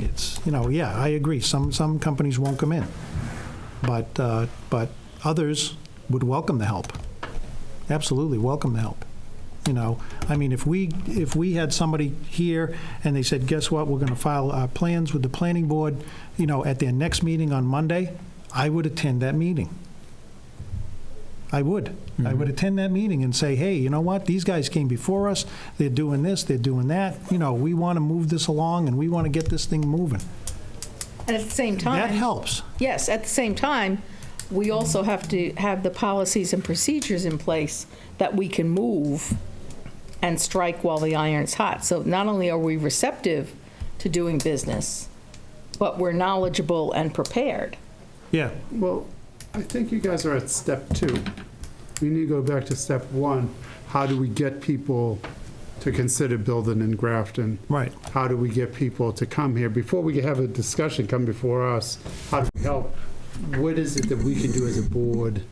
It's, yeah, I agree. Some companies won't come in, but others would welcome the help. Absolutely welcome the help. If we had somebody here and they said, guess what, we're going to file our plans with the planning board, at their next meeting on Monday, I would attend that meeting. I would. I would attend that meeting and say, hey, you know what? These guys came before us. They're doing this. They're doing that. We want to move this along, and we want to get this thing moving. And at the same time. That helps. Yes, at the same time, we also have to have the policies and procedures in place that we can move and strike while the iron's hot. So not only are we receptive to doing business, but we're knowledgeable and prepared. Yeah. Well, I think you guys are at step 2. We need to go back to step 1. How do we get people to consider building in Grafton? Right. How do we get people to come here? Before we have a discussion come before us, how do we help? What is it that we can do as a board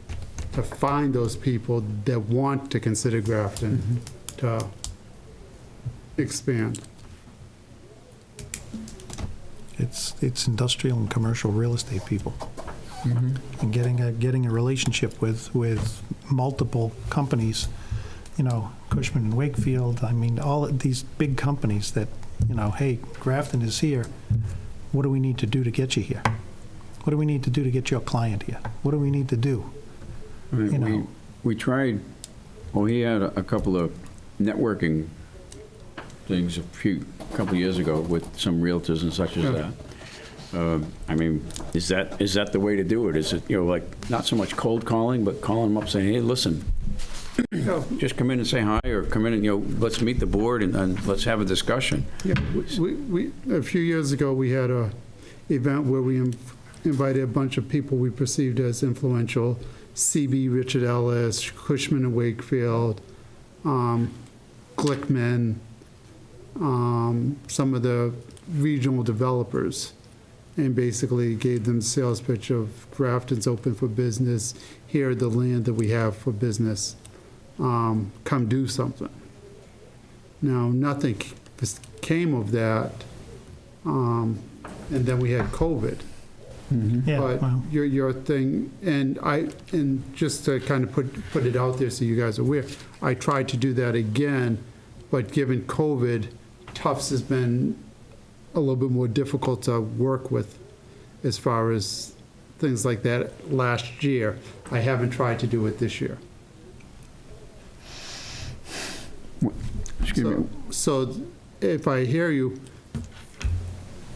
to find those people that want to consider Grafton to expand? It's industrial and commercial real estate people. And getting a relationship with multiple companies, Cushman and Wakefield, all of these big companies that, hey, Grafton is here. What do we need to do to get you here? What do we need to do to get your client here? What do we need to do? We tried, he had a couple of networking things a couple of years ago with some realtors and such as that. Is that the way to do it? Is it, not so much cold calling, but calling them up saying, hey, listen, just come in and say hi, or come in and, let's meet the board and let's have a discussion. Yeah, we a few years ago, we had a event where we invited a bunch of people we perceived as influential, CB Richard Ellis, Cushman and Wakefield, Glickman, some of the regional developers, and basically gave them the sales pitch of Grafton's open for business. Here are the land that we have for business. Come do something. Now, nothing came of that, and then we had COVID. Yeah, But well, your thing, and just to kind of put it out there so you guys are aware, I tried to do that again, but given COVID, Tufts has been a little bit more difficult to work with as far as things like that last year. I haven't tried to do it this year. Excuse me. So if I hear you,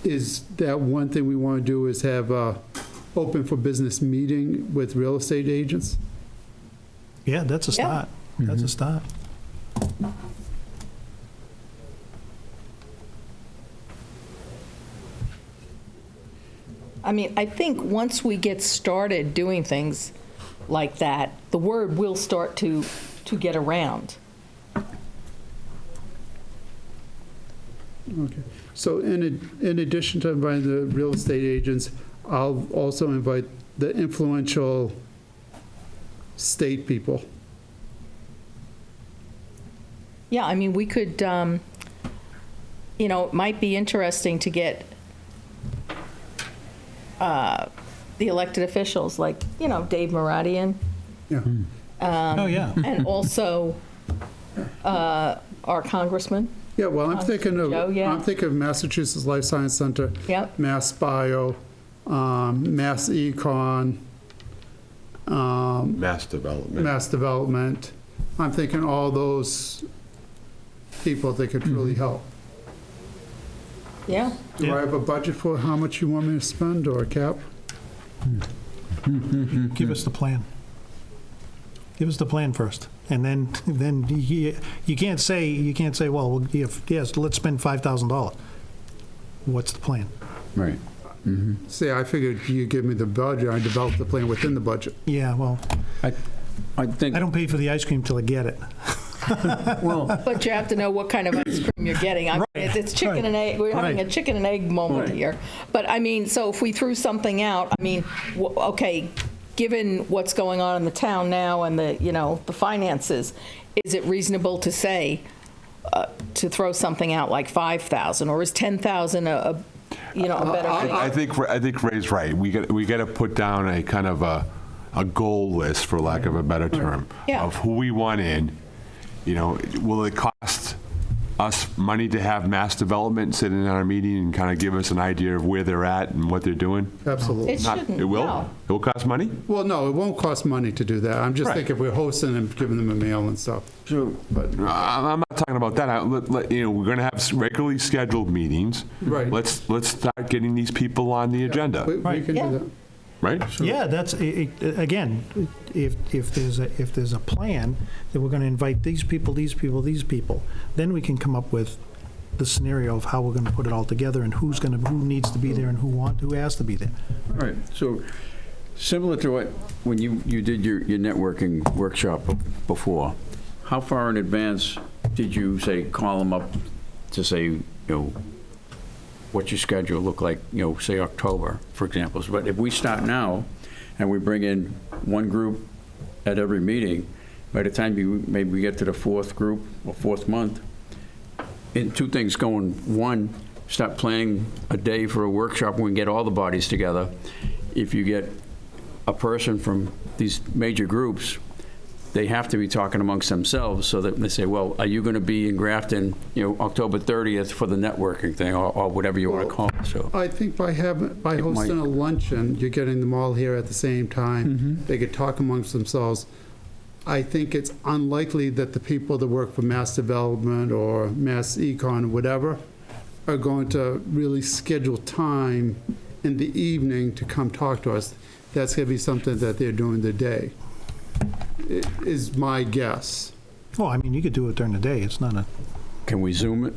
is that one thing we want to do is have a open for business meeting with real estate agents? Yeah, that's a Yeah. start. That's a start. I mean, I think once we get started doing things like that, the word will start to get around. Okay. So in addition to inviting the real estate agents, I'll also invite the influential state people. Yeah, I mean, we could, it might be interesting to get the elected officials, like, Dave Maradian, Yeah. Oh, yeah. and also our congressman. Yeah, well, I'm thinking Joe, yeah. of Massachusetts Life Science Center, Yep. Mass Bio, Mass Econ, Mass development. Mass Development. I'm thinking all those people that could really help. Yeah. Do Yeah. I have a budget for how much you want me to spend, or a cap? Give us the plan. Give us the plan first, and then you can't say, well, yes, let's spend $5,000. What's the plan? Right. See, I figured you give me the budget, I develop the plan within the budget. Yeah, well, I think, I don't pay for the ice cream till I get it. well, But you have to know what kind of ice cream you're getting. I mean, Right. it's chicken and egg. We're having a Right. chicken and egg moment here. But I mean, so if we threw something out, I mean, okay, given what's going on in the town now and the finances, is it reasonable to say, to throw something out like 5,000, or is 10,000 a better thing? I think Ray's right. We got to put down a kind of a goal list, for lack of a better term, Yeah. of who we want in. Will it cost us money to have mass development sit in our meeting and kind of give us an idea of where they're at and what they're doing? Absolutely. It Not- shouldn't, It will? no. It will cost money? Well, no, it won't cost money to do that. I'm just Right. thinking if we're hosting and giving them a mail and stuff. so, I'm not talking about that. We're going to have regularly scheduled meetings. Right. Let's start getting these people on the agenda, We Right. can Yeah. do that. right? Yeah, that's, again, if there's a plan that we're going to invite these people, then we can come up with the scenario of how we're going to put it all together and who needs to be there and who has to be there. all right, so similar to when you did your networking workshop before, how far in advance did you, say, call them up to say, what's your schedule look like, say October, for example? But if we start now and we bring in one group at every meeting, by the time maybe we get to the fourth group or fourth month, and two things going. One, start planning a day for a workshop when we get all the bodies together. If you get a person from these major groups, they have to be talking amongst themselves so that they say, well, are you going to be in Grafton, October 30th for the networking thing or whatever you want to call it? So, I think by hosting a luncheon, you're getting them all here at the same time. They could talk amongst themselves. I think it's unlikely that the people that work for Mass Development or Mass Econ or whatever are going to really schedule time in the evening to come talk to us. That's going to be something that they're doing the day, is my guess. Well, I mean, you could do it during the day. It's not a, can we Zoom it?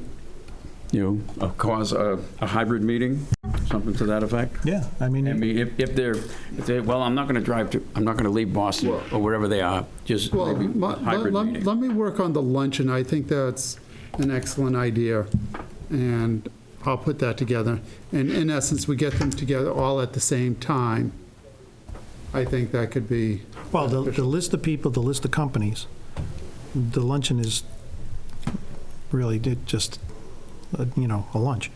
Cause a hybrid meeting, something to that effect? yeah, I mean, if they're, well, I'm not going to leave Boston or wherever they are, just Well, maybe a hybrid meeting. let me work on the luncheon. I think that's an excellent idea, and I'll put that together. And in essence, we get them together all at the same time. I think that could be, well, the list of people, the list of companies, the luncheon is really just, a lunch.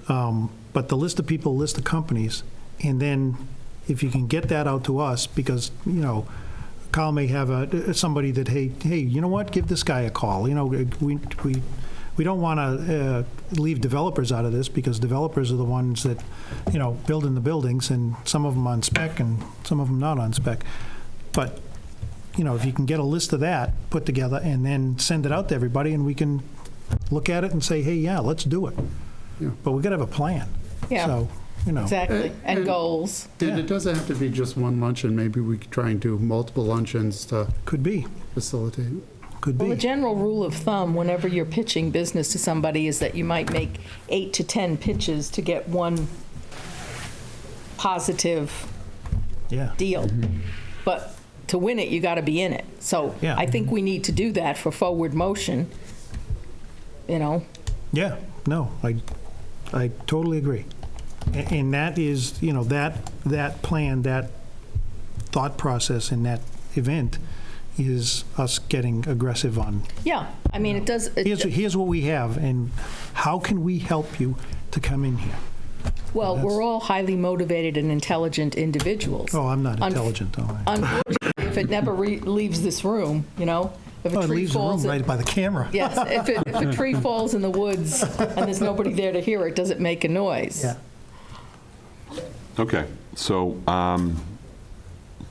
But the list of people, list of companies, and then if you can get that out to us, because, Kyle may have somebody that, hey, you know what, give this guy a call. We don't want to leave developers out of this, because developers are the ones that, building the buildings, and some of them on spec and some of them not on spec. But, if you can get a list of that put together and then send it out to everybody, and we can look at it and say, hey, yeah, let's do it. Yeah. But we got to have a plan. Yeah. So, Exactly, and And- goals. And Yeah. it doesn't have to be just one luncheon. Maybe we could try and do multiple luncheons to could be, facilitate. could Well, the be. general rule of thumb, whenever you're pitching business to somebody, is that you might make 8 to 10 pitches to get one positive Yeah. deal. But to win it, you got to be in it. So Yeah. I think we need to do that for forward motion, you know? Yeah, no, I totally agree. And that is, that plan, that thought process in that event is us getting aggressive on, Yeah, I mean, it does, here's what we have, and how can we help you to come in here? well, we're all highly motivated and intelligent individuals. Oh, I'm not Unf- intelligent, though. Unfortunately, if it never leaves this room, if Oh, a it tree leaves the room falls, right by the camera. yes, if a tree falls in the woods and there's nobody there to hear it, does it make a noise? Yeah. Okay, so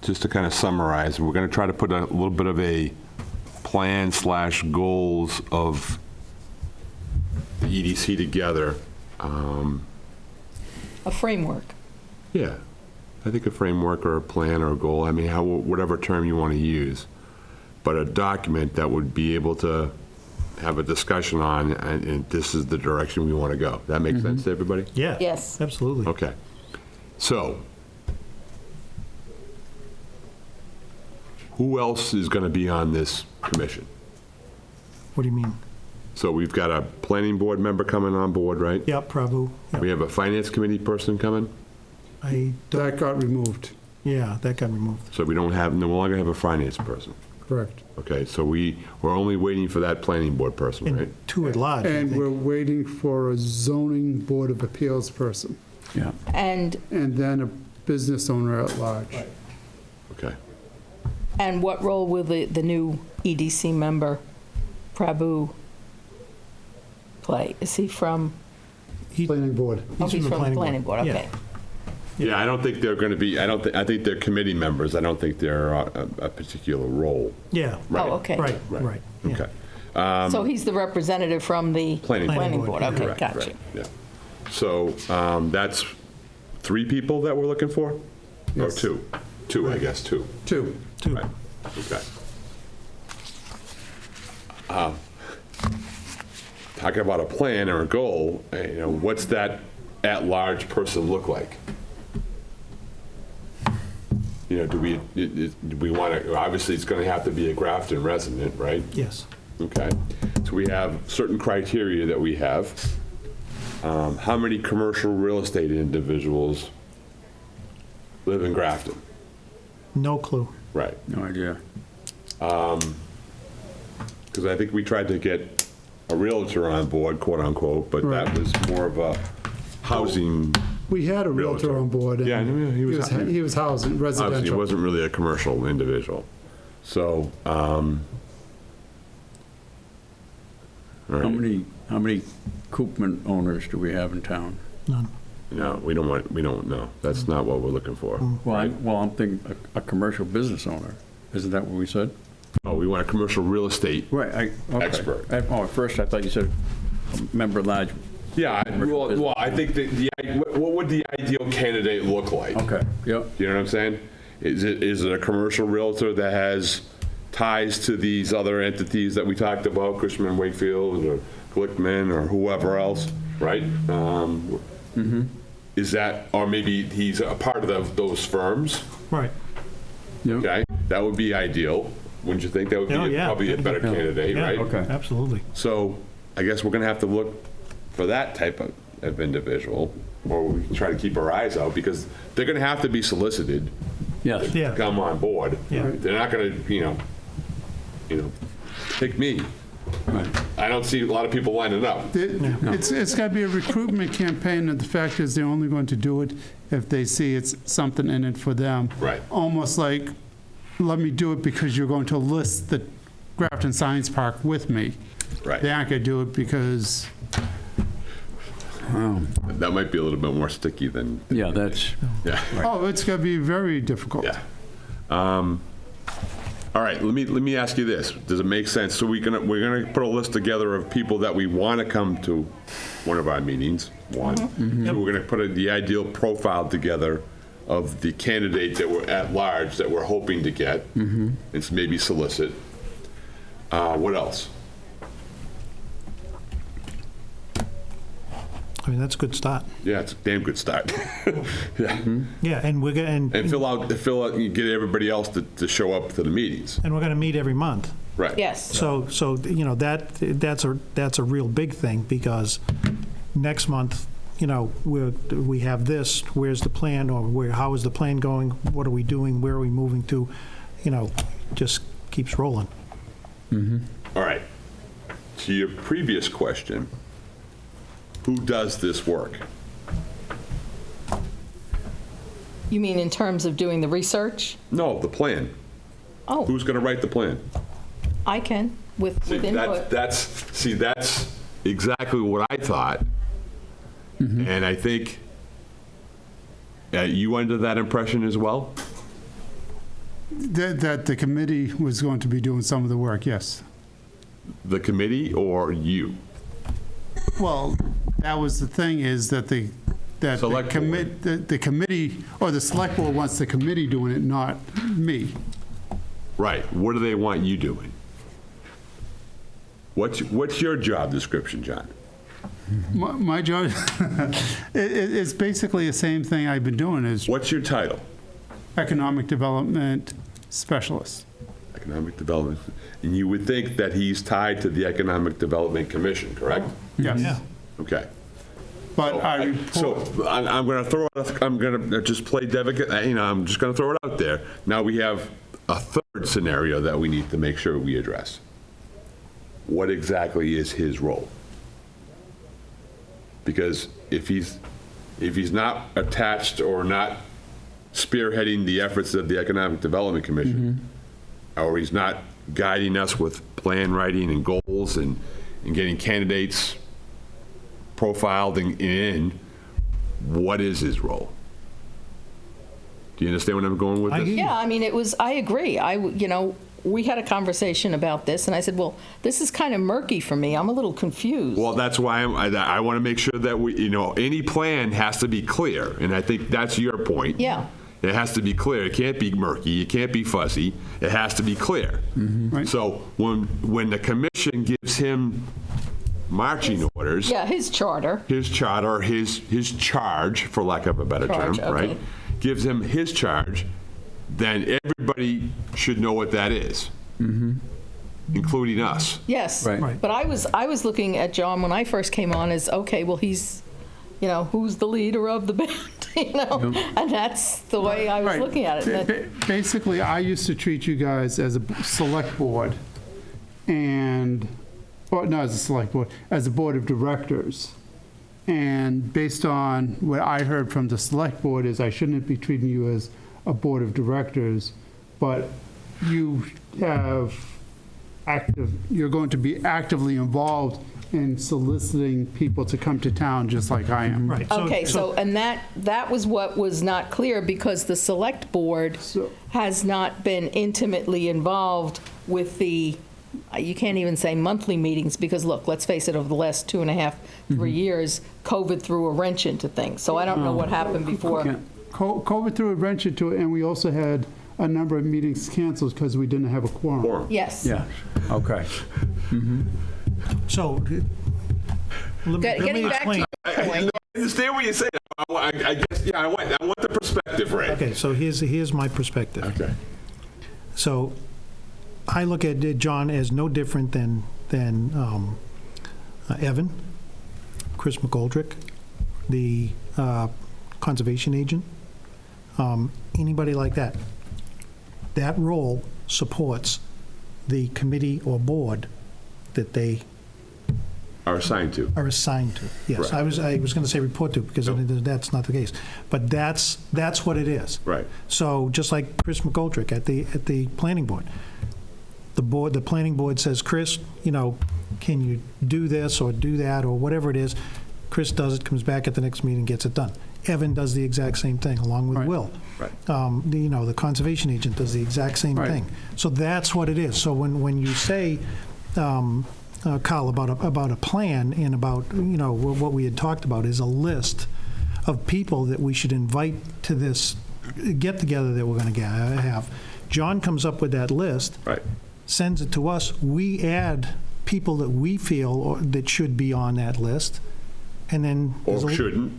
just to kind of summarize, we're going to try to put a little bit of a plan/goals of the EDC together. A framework. Yeah, I think a framework or a plan or a goal, I mean, whatever term you want to use, but a document that would be able to have a discussion on, and this is the direction we want to go. That makes sense to everybody? Yeah. Yes. Absolutely. Okay. So, who else is going to be on this commission? What do you mean? So we've got a planning board member coming on board, right? Yeah, Prabhu. Yeah. We have a finance committee person coming, That got removed, Yeah, that got removed. so we no longer have a finance person. correct. Okay, so we're only waiting for that planning board person, right? And two at large, I And think. we're waiting for a zoning board of appeals person, Yeah. And and then a business owner at large. Okay. what role will the new EDC member, Prabhu, play? Is he from, Planning board. oh, he's from the planning board, Yeah. okay. Yeah, I don't think they're going to be, I think they're committee members. I don't think they're a particular role. Yeah, Right. Oh, okay. right, Right. right. yeah. Okay. So he's the representative from the Planning board. planning board, okay, Correct, gotcha. right, yeah. So that's 3 people that we're looking for? Or Yes. 2? 2, I guess, 2. Two. Two. Right, okay. Talking about a plan or a goal, what's that at-large person look like? Do we want to, obviously, it's going to have to be a Grafton resident, right? Yes. Okay, so we have certain criteria that we have. How many commercial real estate individuals live in Grafton? No clue. Right, No idea. because I think we tried to get a realtor on board, quote unquote, but that Right. was more of a housing, We had a realtor Realtor. on board. and Yeah, I know, he was- He was housing, obviously, it residential. wasn't really a commercial individual. So, all How right. many Koopman owners do we have in town? None. No, we don't know. That's not what we're looking for. Well, I'm thinking a commercial business owner. Isn't that what we said? Oh, we want a commercial real estate. Right. Expert. At first, I thought you said a member large. Yeah, well, I think that what would the ideal candidate look like? Okay, yep. You know what I'm saying? Is it a commercial realtor that has ties to these other entities that we talked about, Cushman Wakefield or Glickman or whoever else, right? Is that, or maybe he's a part of those firms, Right. Yep. okay? That would be ideal, wouldn't you think? That would Oh, be yeah. probably a better candidate, Yeah, right? Okay. Absolutely. So I guess we're going to have to look for that type of individual, or we can try to keep our eyes out, because they're going to have to be solicited Yes. Yeah. to come on board. Yeah. They're not going to, pick me. Right. I don't see a lot of people lining up. It's got to be a recruitment campaign, and the fact is they're only going to do it if they see it's something in it for them. Right. Almost like, let me do it because you're going to list the Grafton Science Park with me. Right. They aren't going to do it because, That might be a little bit more sticky than, Yeah, that's, yeah. oh, it's going to be very difficult. Yeah. All All right, let me ask you this. Does it make sense? So we're gonna put a list together of people that we want to come to one of our meetings, one. So we're gonna put the ideal profile together of the candidate that we're at large that we're hoping to get. It's maybe solicit. What else? I mean, that's a good start. Yeah, it's a damn good start. Yeah. Yeah, and we're going And fill out, and get everybody else to show up to the meetings. and we're going to meet every month. Right. Yes. So you know, that's a real big thing, because next month, you know, we have this, where's the plan, or how is the plan going, what are we doing, where are we moving to, you know, just keeps rolling. All right. To your previous question, who does this work? You mean in terms of doing the research? No, the plan. Oh, Who's going to write the plan? I can, with See, input. that's exactly what I thought. And I think you under that impression as well? That the committee was going to be doing some of the work, yes. The committee or you? Well, that was the thing, is that the Select the committee, or the select board wants the committee doing it, not me. Right. What do they want you doing? What's your job description, John? My job, it's basically the same thing I've been doing, is What's your title? economic development specialist. Economic Development. And you would think that he's tied to the Economic Development Commission, correct? Yes. Yeah. Okay. But I So report, I'm going to throw it, I'm going to just play delicate, I'm just going to throw it out there. Now we have a third scenario that we need to make sure we address. What exactly is his role? Because if he's not attached or not spearheading the efforts of the Economic Development Commission, or he's not guiding us with plan writing and goals and getting candidates profiled and in, what is his role? Do you understand what I'm going with I this? hear you. Yeah, I mean, I agree. We had a conversation about this, and I said, well, this is kind of murky for me. I'm a little confused. Well, that's why I want to make sure that any plan has to be clear, and I think that's your point. Yeah. It has to be clear. It can't be murky. It can't be fuzzy. It has to be clear. Right. So when the commission gives him marching orders, Yeah, his charter. his charter, his charge, for lack of a better term, Charge, okay. right? Gives him his charge, then everybody should know what that is, including us. Yes. Right. Right. But I was looking at John when I first came on as, okay, well, he's, who's the leader of the band, And that's the way I was right. looking at it. Basically, I used to treat you guys as a select board, or not as a select board, as a board of directors. And based on what I heard from the select board is I shouldn't be treating you as a board of directors, but you're going to be actively involved in soliciting people to come to town, just like I am. Right. Okay, and that was what was not clear, because the select board So- has not been intimately involved with you can't even say monthly meetings, because look, let's face it, over the last 2.5, 3 years, COVID threw a wrench into things. So I don't know what happened before. COVID threw a wrench into it, and we also had a number of meetings canceled because we didn't have a quorum. Quorum. Yes. Yeah, okay. So, let Getting me back to explain. your point. I understand what you're saying. I guess, yeah, I want the perspective, right? Okay, so here's my perspective. Okay. So I look at John as no different than Evan, Chris McGoldrick, the conservation agent, anybody like that. That role supports the committee or board that they Are assigned to. are assigned to. Yes, Right. I was going to say report to, because Nope. that's not the case. But that's what it is. Right. So just like Chris McGoldrick at the planning board, the planning board says, Chris, can you do this or do that or whatever it is? Chris Chris does it, comes back at the next meeting, gets it done. Evan does the exact same thing, along with Right. Will. Right. The conservation agent does the exact same Right. thing. So that's what it is. So when you say, Carl, about a plan and about, what we had talked about is a list of people that we should invite to this get-together that we're going to have. John comes up with that list, Right. sends it to us. We add people that we feel that should be on that list, and then there's Or a- shouldn't.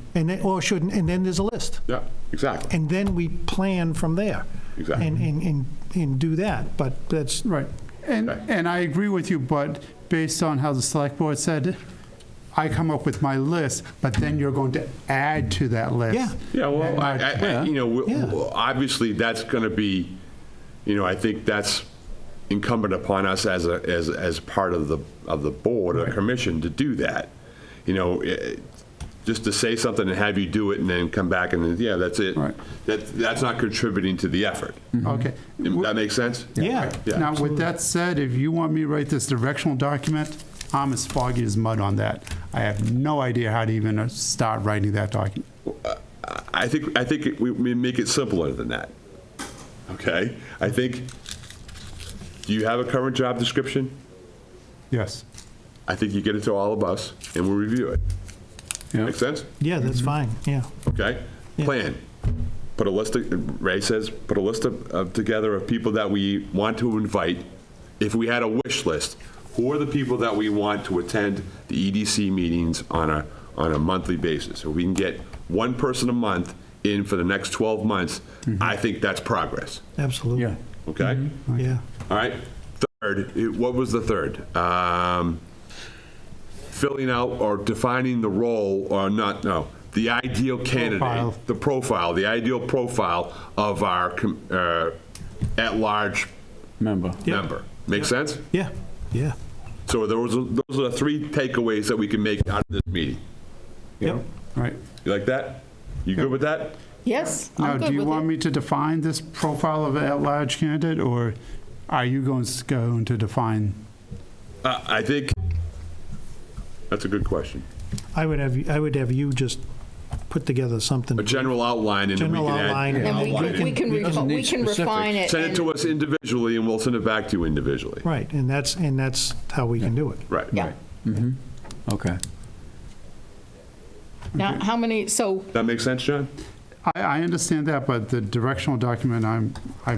or shouldn't, and then there's a list, Yeah, exactly. and then we plan from there. Exactly. And do that. But that's Right. And I agree with you, but based on how the select board said, I come up with my list, but then you're going to add to that list. Yeah. Yeah, well, Yeah. obviously, that's going to be, I think that's incumbent upon us as part of the board or commission to do that. Just to say something and have you do it and then come back and, yeah, that's it. Right. That's not contributing to the effort. Okay. That makes sense? Yeah. Yeah. Now, with that said, if you want me to write this directional document, I'm as foggy as mud on that. I have no idea how to even start writing that document. I think we make it simpler than that. Okay? I think, do you have a current job description? Yes. I think you get it to all of us, and we'll review it. Yeah. Make sense? Yeah, that's fine, yeah. Okay? Yeah. Plan. Put a list of, Ray says, put a list of together of people that we want to invite. If we had a wish list, who are the people that we want to attend the EDC meetings on a monthly basis? If we can get one person a month in for the next 12 months, I think that's progress. Absolutely. Yeah. Okay? Yeah. All right? Third, what was the third? Filling out or defining the role or not, no, the ideal candidate, Profile. the profile, the ideal profile of our at-large Member. member. Make sense? Yeah, yeah. So those are the three takeaways that we can make out of this meeting. Yep. Right. You like that? You good with that? Yes, Now, I'm do good you with want it. me to define this profile of an at-large candidate, or are you going to define? I think that's a good question. I would have you just put together something. A general outline, and then we General can outline, add. and And we outline. can, we can, It doesn't we need can refine it. Send it and- to us individually, and we'll send it back to you individually. Right, and that's how we can do it. Right. Yeah. Okay. Now, how many, so, That make sense, John? I understand that, but the directional document, I'm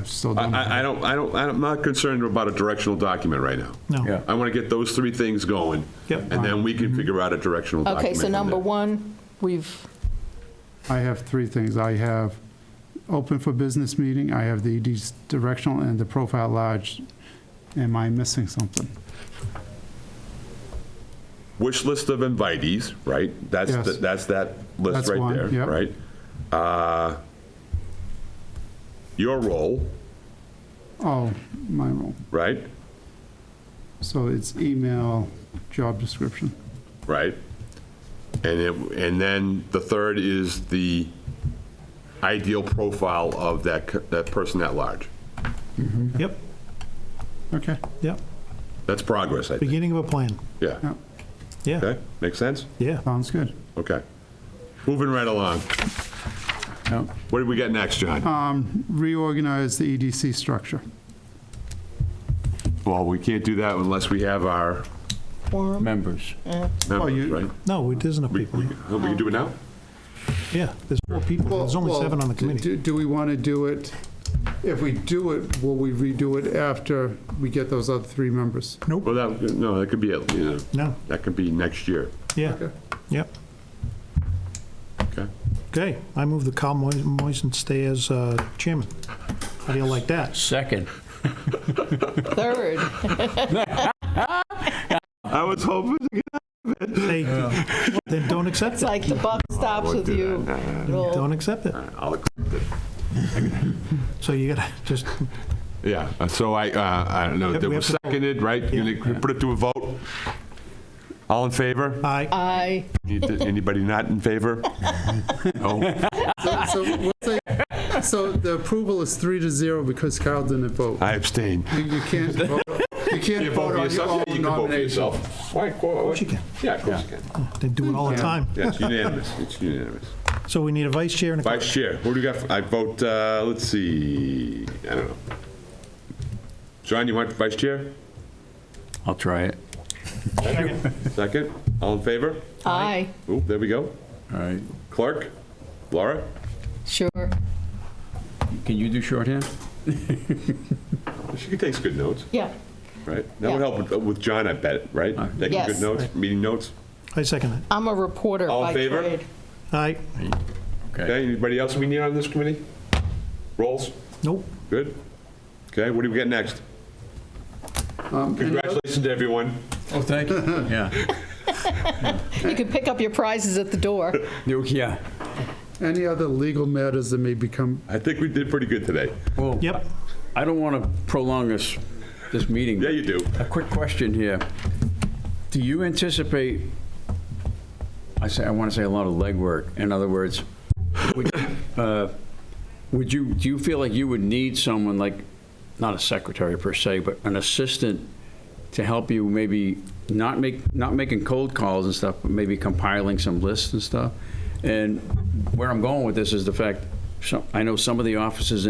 still don't. I'm not concerned about a directional document right now. No. Yeah. I want to get those three things going. Yep. And then we can figure out a directional document. okay, so from number there. one, we've, I have three things. I have open for business meeting, I have the ED's directional, and the profile large. Am I missing something? Wish list of invitees, right? That's, Yes. that's that list That's right one, there, yep. right? Your role, Oh, my role. right? So it's email, job description. Right? And then the third is the ideal profile of that person at large. Yep, Okay. yep. That's progress, I think. Beginning of a plan. Yeah. Yeah. Yeah, Okay, make sense? yeah. Sounds good. Okay. Moving right along. Yeah. What do we got next, John? Reorganize the EDC structure. Well, we can't do that unless we have our Members. members, you- right? No, it isn't a people. We can do it now? Yeah, there's 4 people. There's only 7 on the committee. Do we want to do it, if we do it, will we redo it after we get those other 3 members? Well, that could be, No, that could be next year. yeah, Okay. yep. Okay. Okay, I move that Carl Moisen stay as chairman. How do you like that? Second. third. I was hoping to get Hey, then don't accept It's it. like the buck stops won't with do you. that. Joel. Don't accept it. I'll accept it. So you gotta just, Yeah, so I don't know, Yep, that we was have to vote. seconded, right? You gonna put it to a vote? All in favor? aye. Anybody not in favor? No? So the approval is 3-0 because Carl didn't vote. I abstain. You can't vote, you can't You vote on your own Yeah, you can vote for nomination. yourself. Why? Of course you can. Yeah, of course you can. They do it all the time. Yeah, it's unanimous. It's unanimous. So we need a vice chair and a clerk. Vice Chair, what do you got? I vote, let's see, I don't know. John, you want Vice Chair? I'll try it. Second? All in favor? Aye, Ooh, there we go. All right. Clerk? Laura? sure. Can you do shorthand? She takes good notes, Yeah, right? That would help with John, I bet, right? Taking Yes. good notes, meeting notes? I second that. I'm a reporter All in by favor? trade. Aye. Okay, anybody else we need on this committee? Rolls? Nope. Good? Okay, what do we get next? Congratulations to everyone. Oh, thank you. Yeah. You can pick up your prizes at the door. Yeah. Any other legal matters that may become, I think we did pretty good today. Well, Yep. I don't want to prolong this meeting. Yeah, you do. A quick question here. Do you anticipate, I want to say a lot of legwork. In other words, do you feel like you would need someone like, not a secretary per se, but an assistant to help you maybe not making cold calls and stuff, but maybe compiling some lists and stuff? And where I'm going with this is the fact, I know some of the offices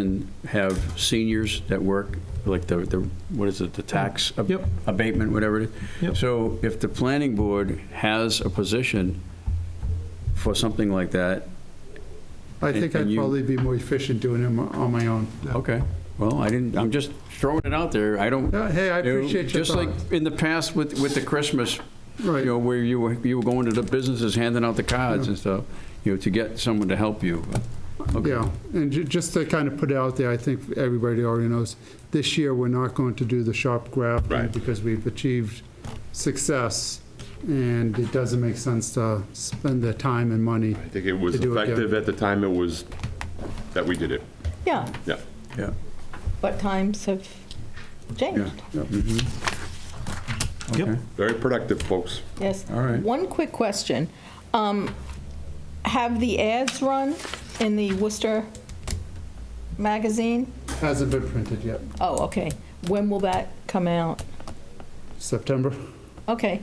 have seniors that work, like the what is it, the tax Yep. abatement, whatever it is. Yep. So if the planning board has a position for something like that, I think And I'd you- probably be more efficient doing it on my own. okay. Well, I'm just throwing it out there. I don't. Yeah, hey, I you know, appreciate your Just like thoughts. in the past with the Christmas, Right. where you were going to the businesses handing out the cards and stuff, to get someone to help you. Okay. Yeah, and just to kind of put it out there, I think everybody already knows, this year, we're not going to do the sharp grafting Right. because we've achieved success, and it doesn't make sense to spend the time and money. I think it was To do it again. effective at the time that we did it. Yeah, Yeah. Yeah. but times have changed. Yep. Okay. Very productive, folks. Yes. All right. One quick question. Have the ads run in the Worcester magazine? Hasn't been printed yet. Oh, okay. When will that come out? September? Okay.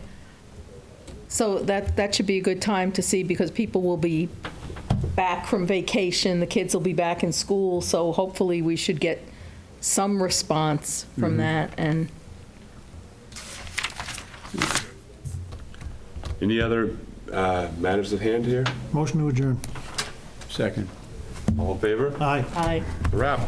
So that should be a good time to see, because people will be back from vacation, the kids will be back in school, so hopefully we should get some response from that. And Any other matters at hand here? Motion to adjourn. Second. All in favor? Aye. I Wrap.